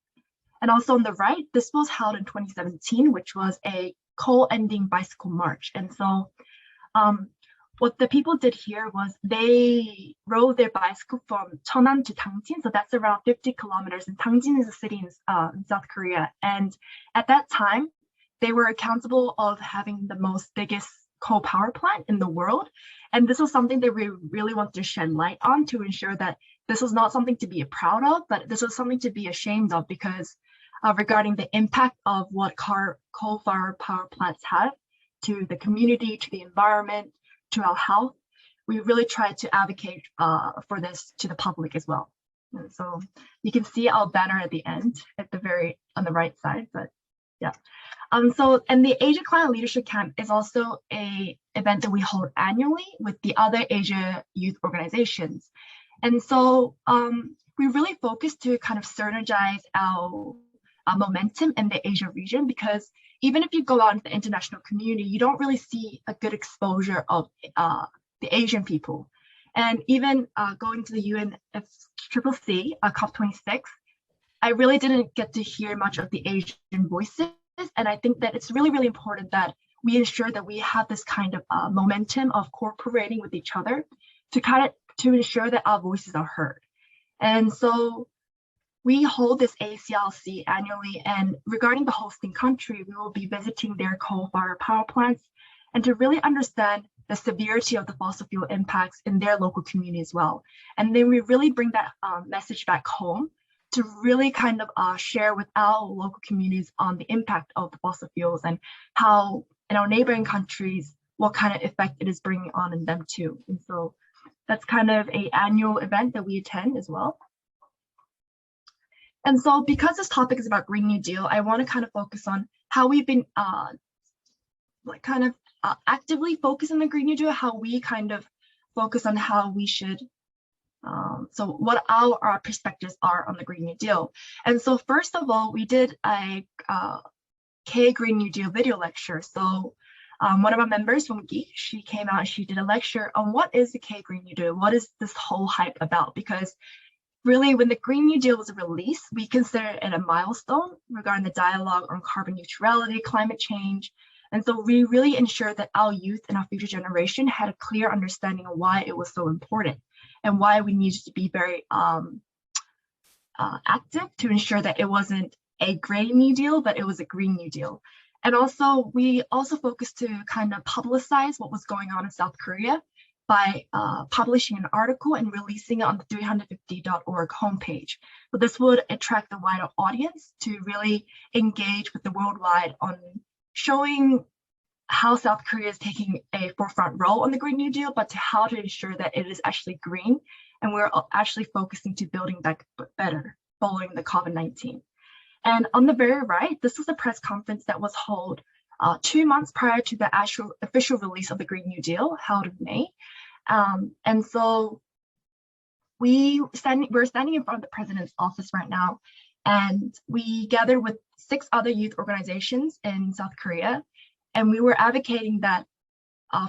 And also on the right, this was held in 2017, which was a coal ending bicycle march. And so what the people did here was they rode their bicycle from Cheonan to Dangjin. So that's around 50 kilometers. And Dangjin is a city in South Korea. And at that time, they were accountable of having the biggest coal power plant in the world. And this was something that we really wanted to shed light on to ensure that this was not something to be proud of, but this was something to be ashamed of, because regarding the impact of what coal-fired power plants have to the community, to the environment, to our health, we really tried to advocate for this to the public as well. And so you can see our banner at the end, on the right side, but yeah. And the Asia Climate Leadership Camp is also an event that we hold annually with the other Asia youth organizations. And so we really focus to kind of synergize our momentum in the Asia region, because even if you go out into the international community, you don't really see a good exposure of the Asian people. And even going to the UNFCCC, COP26, I really didn't get to hear much of the Asian voices. And I think that it's really, really important that we ensure that we have this kind of momentum of cooperating with each other to ensure that our voices are heard. And so we hold this ACLC annually, and regarding the hosting country, we will be visiting their coal-fired power plants and to really understand the severity of the fossil fuel impacts in their local community as well. And then we really bring that message back home to really kind of share with our local communities on the impact of the fossil fuels and how in our neighboring countries, what kind of effect it is bringing on in them too. And so that's kind of an annual event that we attend as well. And so because this topic is about Green New Deal, I want to kind of focus on how we've been actively focus on the Green New Deal, how we kind of focus on how we should, so what our perspectives are on the Green New Deal. And so first of all, we did a K Green New Deal video lecture. So one of our members from Geek, she came out and she did a lecture on what is the K Green New Deal, what is this whole hype about? Because really, when the Green New Deal was released, we consider it a milestone regarding the dialogue on carbon neutrality, climate change. And so we really ensured that our youth and our future generation had a clear understanding of why it was so important and why we needed to be very active to ensure that it wasn't a gray New Deal, but it was a Green New Deal. And also, we also focused to kind of publicize what was going on in South Korea by publishing an article and releasing it on the 350.org homepage. So this would attract a wider audience to really engage with the worldwide on showing how South Korea is taking a forefront role on the Green New Deal, but to how to ensure that it is actually green. And we're actually focusing to building back better following the COVID-19. And on the very right, this was a press conference that was held 2 months prior to the actual official release of the Green New Deal, held in May. And so we're standing in front of the president's office right now. And we gathered with 6 other youth organizations in South Korea. And we were advocating that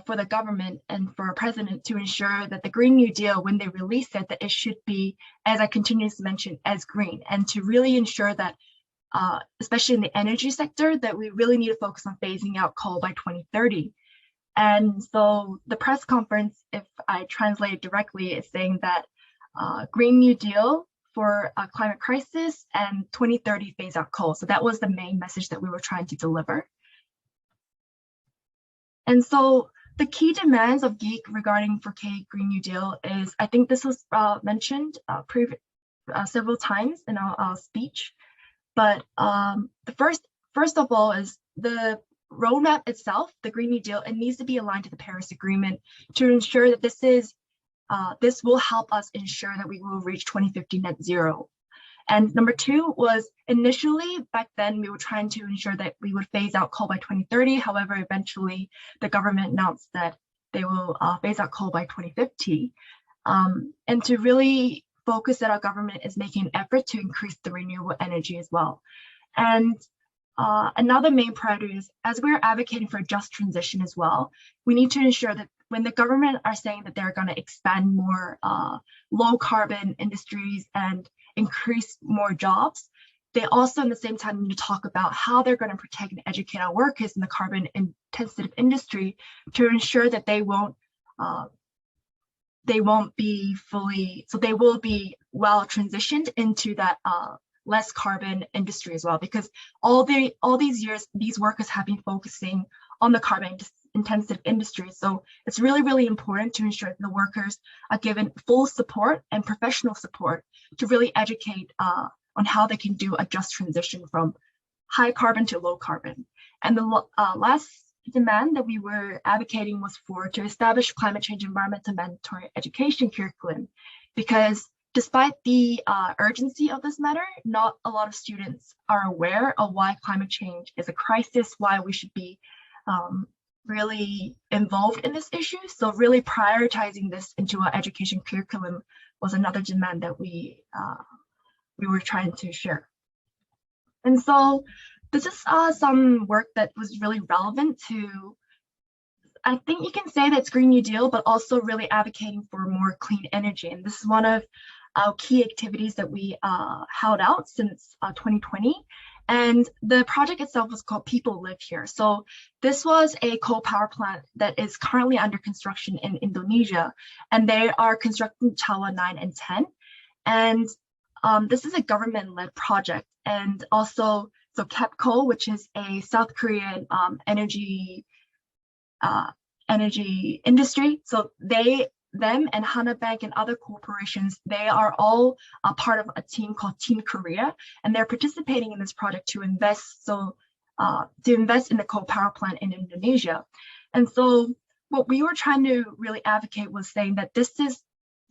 for the government and for our president to ensure that the Green New Deal, when they release it, that it should be, as I continuously mentioned, as green, and to really ensure that, especially in the energy sector, that we really need to focus on phasing out coal by 2030. And so the press conference, if I translate directly, is saying that Green New Deal for a climate crisis and 2030 phase out coal. So that was the main message that we were trying to deliver. And so the key demands of GEEK regarding for K Green New Deal is, I think this was mentioned several times in our speech, but the first of all is the roadmap itself, the Green New Deal, it needs to be aligned to the Paris Agreement to ensure that this will help us ensure that we will reach 2050 net zero. And number 2 was initially back then we were trying to ensure that we would phase out coal by 2030. However, eventually the government announced that they will phase out coal by 2050. And to really focus that our government is making an effort to increase the renewable energy as well. And another main priority is, as we're advocating for a just transition as well, we need to ensure that when the government are saying that they're going to expand more low carbon industries and increase more jobs, they also in the same time need to talk about how they're going to protect and educate our workers in the carbon intensive industry to ensure that they won't be fully, so they will be well transitioned into that less carbon industry as well, because all these years these workers have been focusing on the carbon intensive industry. So it's really, really important to ensure that the workers are given full support and professional support to really educate on how they can do a just transition from high carbon to low carbon. And the last demand that we were advocating was to establish climate change environmental mandatory education curriculum, because despite the urgency of this matter, not a lot of students are aware of why climate change is a crisis, why we should be really involved in this issue. So really prioritizing this into our education curriculum was another demand that we were trying to share. And so this is some work that was really relevant to, I think you can say that's Green New Deal, but also really advocating for more clean energy. And this is one of our key activities that we held out since 2020. And the project itself was called People Live Here. So this was a coal power plant that is currently under construction in Indonesia, and they are constructing Chawa 9 and 10. And this is a government-led project. And also, so KEPCO, which is a South Korean energy industry. So them and Hana Bank and other corporations, they are all a part of a team called Team Korea, and they're participating in this project to invest in the coal power plant in Indonesia. And so what we were trying to really advocate was saying that this is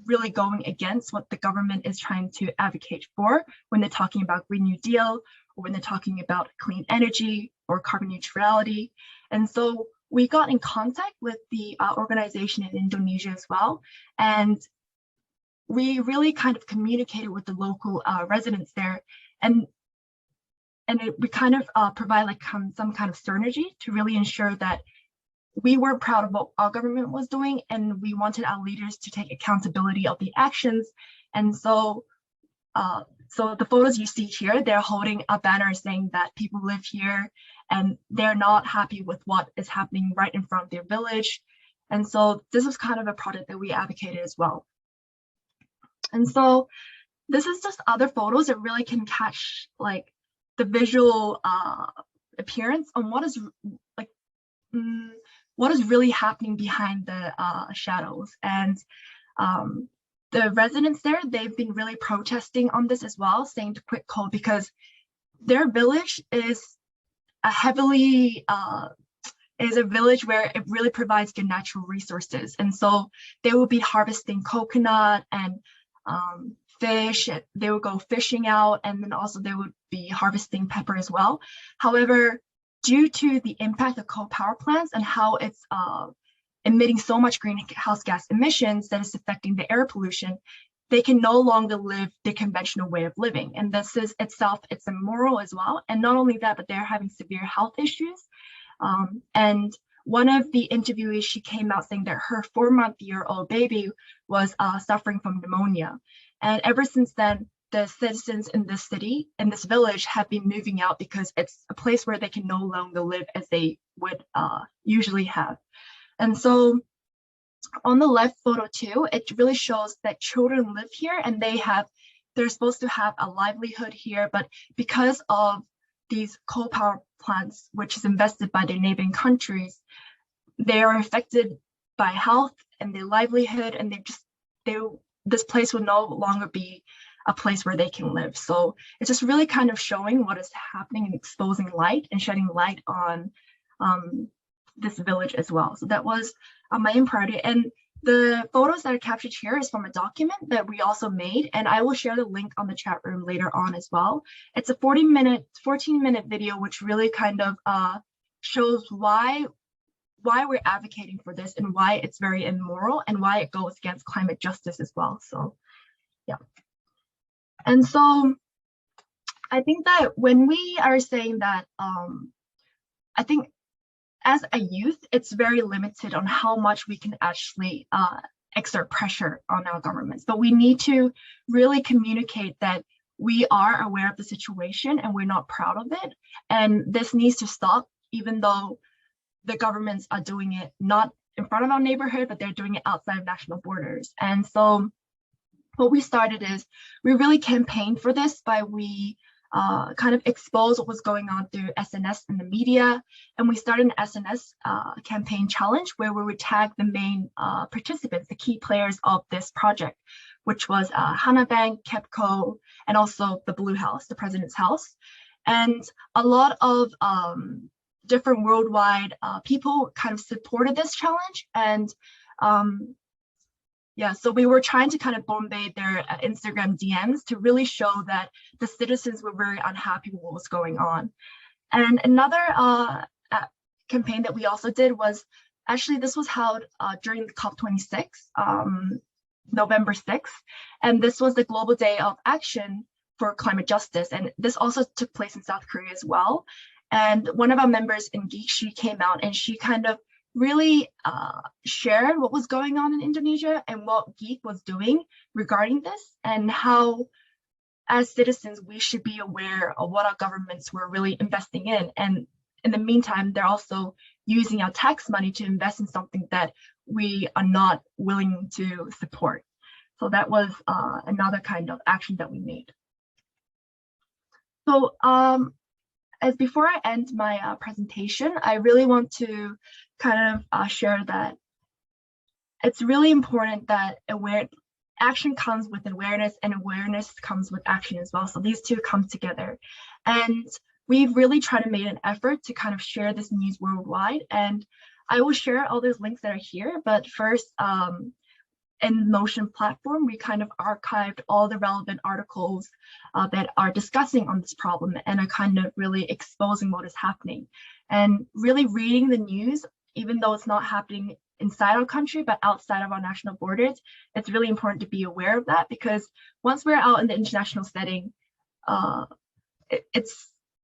really going against what the government is trying to advocate for when they're talking about Green New Deal, or when they're talking about clean energy or carbon neutrality. And so we got in contact with the organization in Indonesia as well, and we really kind of communicated with the local residents there, and we kind of provide like some kind of synergy to really ensure that we were proud of what our government was doing, and we wanted our leaders to take accountability of the actions. And so so the photos you see here, they're holding a banner saying that people live here and they're not happy with what is happening right in front of their village. And so this was kind of a project that we advocated as well. And so this is just other photos that really can catch like the visual appearance on what is like what is really happening behind the shadows. And the residents there, they've been really protesting on this as well, saying to quit coal because their village is a village where it really provides good natural resources. And so they will be harvesting coconut and fish. They would go fishing out, and then also they would be harvesting pepper as well. However, due to the impact of coal power plants and how it's emitting so much greenhouse gas emissions that is affecting the air pollution, they can no longer live the conventional way of living. And this is itself, it's immoral as well. And not only that, but they're having severe health issues. And one of the interviewees, she came out saying that her 4-month-old baby was suffering from pneumonia. And ever since then, the citizens in this city, in this village, have been moving out because it's a place where they can no longer live as they would usually have. And so on the left photo too, it really shows that children live here and they're supposed to have a livelihood here, but because of these coal power plants, which is invested by their neighboring countries, they are affected by health and their livelihood, and this place will no longer be a place where they can live. So it's just really kind of showing what is happening and exposing light and shedding light on this village as well. So that was my main priority. And the photos that are captured here is from a document that we also made, and I will share the link on the chat room later on as well. It's a 14-minute video, which really kind of shows why we're advocating for this and why it's very immoral and why it goes against climate justice as well. So yeah. And so I think that when we are saying that, I think as a youth, it's very limited on how much we can actually exert pressure on our governments. But we need to really communicate that we are aware of the situation and we're not proud of it. And this needs to stop, even though the governments are doing it not in front of our neighborhood, but they're doing it outside of national borders. And so what we started is we really campaigned for this by we kind of expose what was going on through SNS and the media. And we started an SNS campaign challenge where we would tag the main participants, the key players of this project, which was Hana Bank, KEPCO, and also the Blue House, the President's House. And a lot of different worldwide people kind of supported this challenge. And yeah, so we were trying to kind of bombard their Instagram DMs to really show that the citizens were very unhappy with what was going on. And another campaign that we also did was, actually this was held during the COP26, November 6th. And this was the Global Day of Action for Climate Justice. And this also took place in South Korea as well. And one of our members in Geek, she came out and she kind of really shared what was going on in Indonesia and what Geek was doing regarding this, and how as citizens we should be aware of what our governments were really investing in. And in the meantime, they're also using our tax money to invest in something that we are not willing to support. So that was another kind of action that we made. So as before I end my presentation, I really want to kind of share that it's really important that action comes with awareness and awareness comes with action as well. So these two come together. And we've really tried to make an effort to kind of share this news worldwide. And I will share all those links that are here. But first, in Notion platform, we kind of archived all the relevant articles that are discussing on this problem and are kind of really exposing what is happening. And really reading the news, even though it's not happening inside our country, but outside of our national borders, it's really important to be aware of that, because once we're out in the international setting,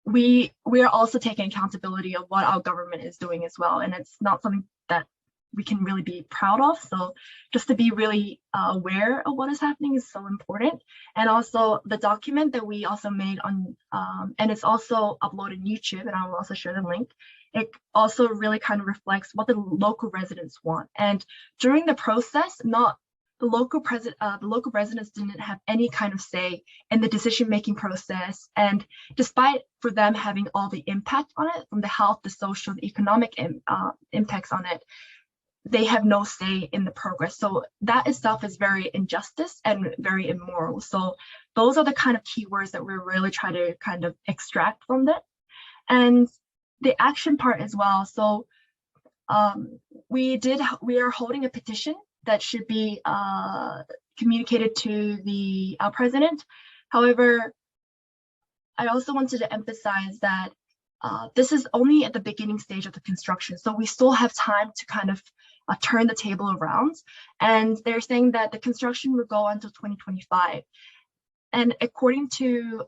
we are also taking accountability of what our government is doing as well. And it's not something that we can really be proud of. So just to be really aware of what is happening is so important. And also the document that we also made on, and it's also uploaded on YouTube, and I will also share the link. It also really kind of reflects what the local residents want. And during the process, the local residents didn't have any kind of say in the decision-making process. And despite for them having all the impact on it, from the health, the social, the economic impacts on it, they have no say in the progress. So that itself is very injustice and very immoral. So those are the kind of keywords that we're really trying to kind of extract from that. And the action part as well. So we are holding a petition that should be communicated to the president. However, I also wanted to emphasize that this is only at the beginning stage of the construction. So we still have time to kind of turn the table around. And they're saying that the construction will go until 2025. And according to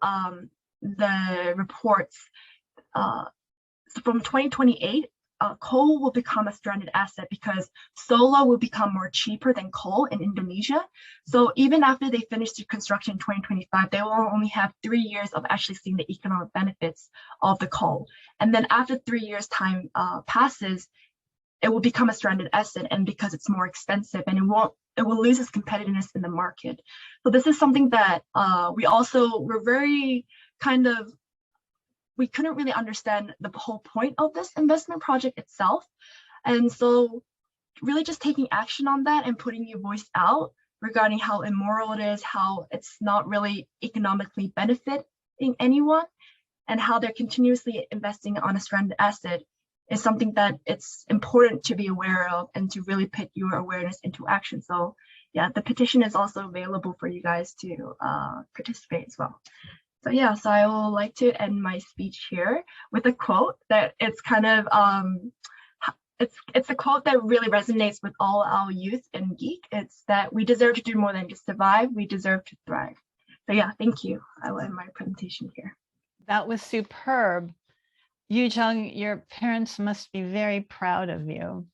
the reports, from 2028, coal will become a stranded asset because solar will become more cheaper than coal in Indonesia. So even after they finish the construction in 2025, they will only have 3 years of actually seeing the economic benefits of the coal. And then after 3 years time passes, it will become a stranded asset, and because it's more expensive, and it will lose its competitiveness in the market. So this is something that we're very we couldn't really understand the whole point of this investment project itself. And so really just taking action on that and putting your voice out regarding how immoral it is, how it's not really economically benefiting anyone, and how they're continuously investing on a stranded asset is something that it's important to be aware of and to really put your awareness into action. So yeah, the petition is also available for you guys to participate as well. So yeah, so I would like to end my speech here with a quote that it's it's a quote that really resonates with all our youth in GEEK. It's that we deserve to do more than just survive, we deserve to thrive. So yeah, thank you. I will end my presentation here. That was superb. Jong, your parents must be very proud of you.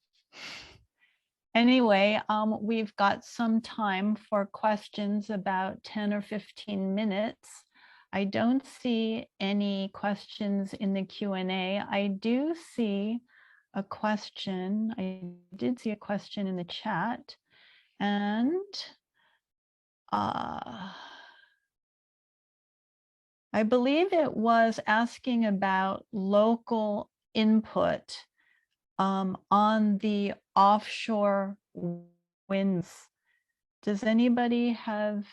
Anyway, we've got some time for questions, about 10 or 15 minutes. I don't see any questions in the Q&A. I do see a question. I did see a question in the chat. And I believe it was asking about local input on the offshore winds. Does anybody have,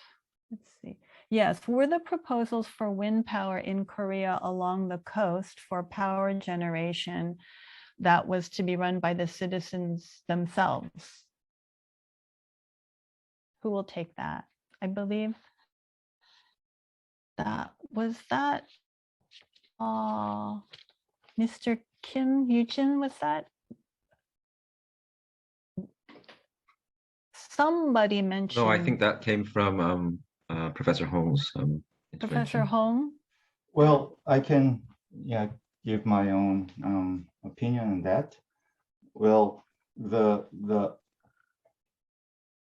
let's see. Yes, were the proposals for wind power in Korea along the coast for power generation that was to be run by the citizens themselves? Who will take that? I believe that was that. Mr. Kim Joojin, was that? Somebody mentioned. No, I think that came from Professor Hong's Professor Hong? Well, I can give my own opinion on that. Well,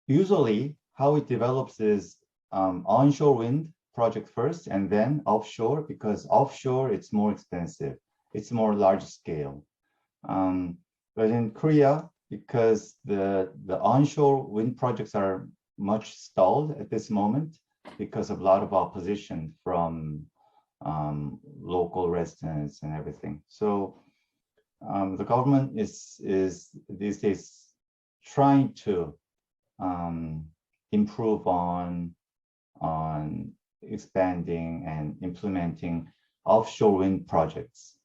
usually how it develops is onshore wind project first and then offshore, because offshore it's more expensive, it's more large scale. But in Korea, because the onshore wind projects are much stalled at this moment because of a lot of opposition from local residents and everything. So the government is these days trying to improve on expanding and implementing offshore wind projects.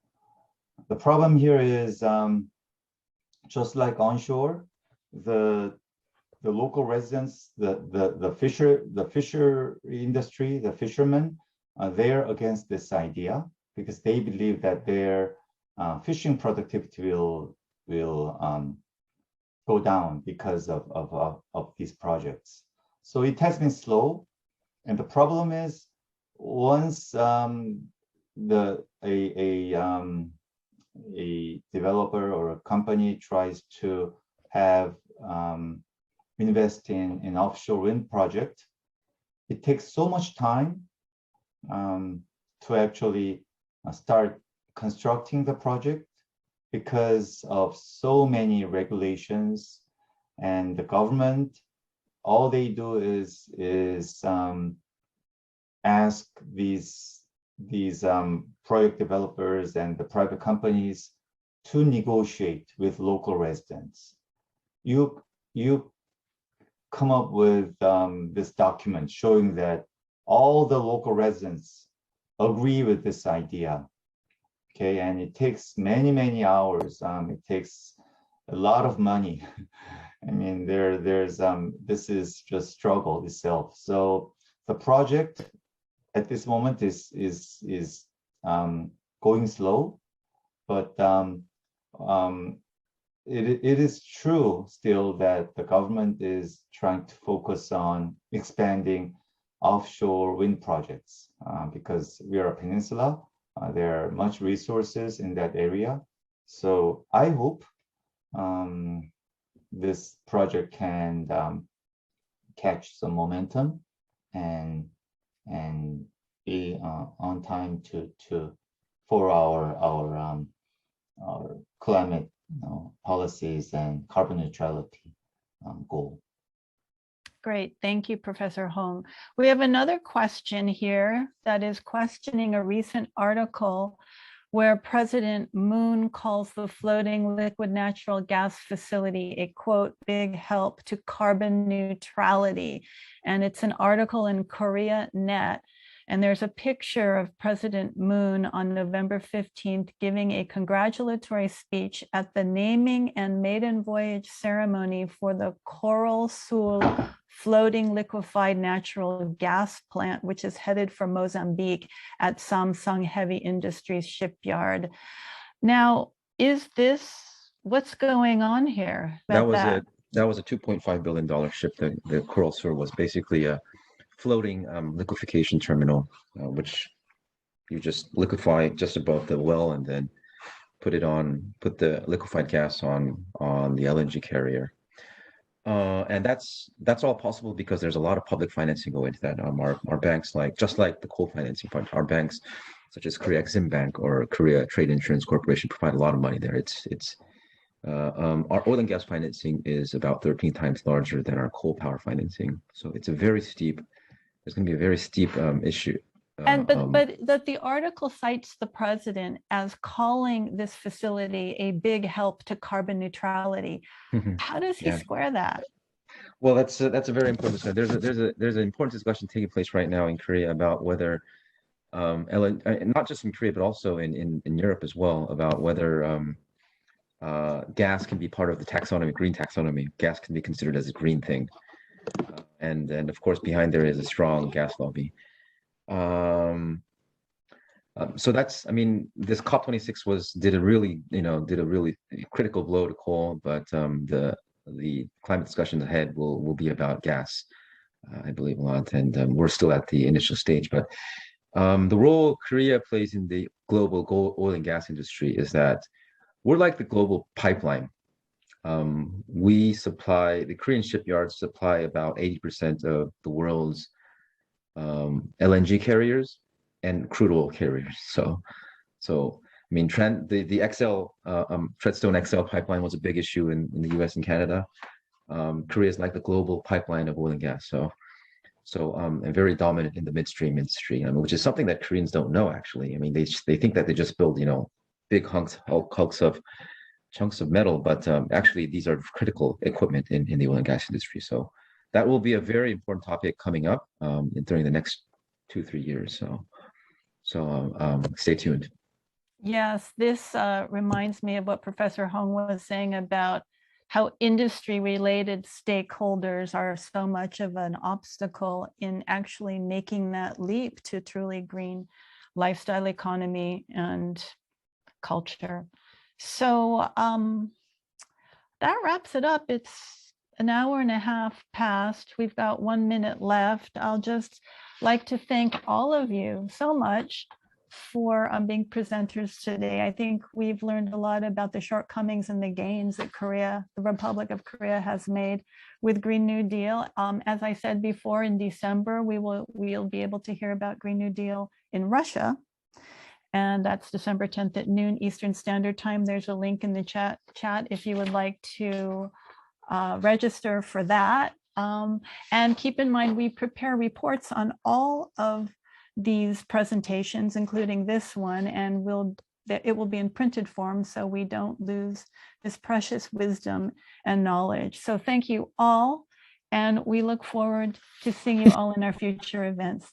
The problem here is just like onshore, the local residents, the fisher industry, the fishermen, they're against this idea because they believe that their fishing productivity will go down because of these projects. So it has been slow, and the problem is once a developer or a company tries to have invest in an offshore wind project, it takes so much time to actually start constructing the project because of so many regulations, and the government, all they do is ask these project developers and the private companies to negotiate with local residents. You come up with this document showing that all the local residents agree with this idea. Okay, and it takes many hours. It takes a lot of money. I mean, this is just struggle itself. So the project at this moment is going slow, but it is true still that the government is trying to focus on expanding offshore wind projects because we are a peninsula. There are much resources in that area. So I hope this project can catch some momentum and be on time for our climate policies and carbon neutrality goal. Great, thank you, Professor Hong. We have another question here that is questioning a recent article where President Moon calls the floating liquid natural gas facility a, quote, big help to carbon neutrality. And it's an article in Korea Net. And there's a picture of President Moon on November 15th giving a congratulatory speech at the naming and maiden voyage ceremony for the Seoul floating liquefied natural gas plant, which is headed for Mozambique at Samsung Heavy Industries shipyard. Now, is this, what's going on here? That was a $2.5 billion ship. The Coral Sur was basically a floating liquefaction terminal, which you just liquefy just above the well and then put the liquefied gas on the LNG carrier. And that's all possible because there's a lot of public financing going into that. Our banks, just like the coal financing fund, our banks such as Korea Exim Bank or Korea Trade Insurance Corporation provide a lot of money there. Our oil and gas financing is about 13 times larger than our coal power financing. So it's a very steep. There's going to be a very steep issue. But the article cites the president as calling this facility a big help to carbon neutrality. How does he square that? Well, that's a very important discussion. There's an important discussion taking place right now in Korea about whether not just in Korea but also in Europe as well, about whether gas can be part of the taxonomy, green taxonomy. Gas can be considered as a green thing. And of course, behind there is a strong gas lobby. So that's, I mean, this COP26 did a really critical blow to coal, but the climate discussions ahead will be about gas, I believe a lot, and we're still at the initial stage. But the role Korea plays in the global oil and gas industry is that we're like the global pipeline. The Korean shipyards supply about 80% of the world's LNG carriers and crude oil carriers. So I mean, the Treadstone XL pipeline was a big issue in the U.S. and Canada. Korea is like the global pipeline of oil and gas. And very dominant in the midstream industry, which is something that Koreans don't know actually. I mean, they think that they just build big chunks of metal, but actually these are critical equipment in the oil and gas industry. So that will be a very important topic coming up during the next 2-3 years. So stay tuned. Yes, this reminds me of what Professor Hong was saying about how industry-related stakeholders are so much of an obstacle in actually making that leap to truly green lifestyle economy and culture. So that wraps it up. It's an hour and a half past. We've got 1 minute left. I'll just like to thank all of you so much for being presenters today. I think we've learned a lot about the shortcomings and the gains that the Republic of Korea has made with Green New Deal. As I said before, in December, we'll be able to hear about Green New Deal in Russia. And that's December 10th at noon Eastern Standard Time. There's a link in the chat if you would like to register for that. And keep in mind, we prepare reports on all of these presentations, including this one, and it will be in printed form so we don't lose this precious wisdom and knowledge. So thank you all, and we look forward to seeing you all in our future events.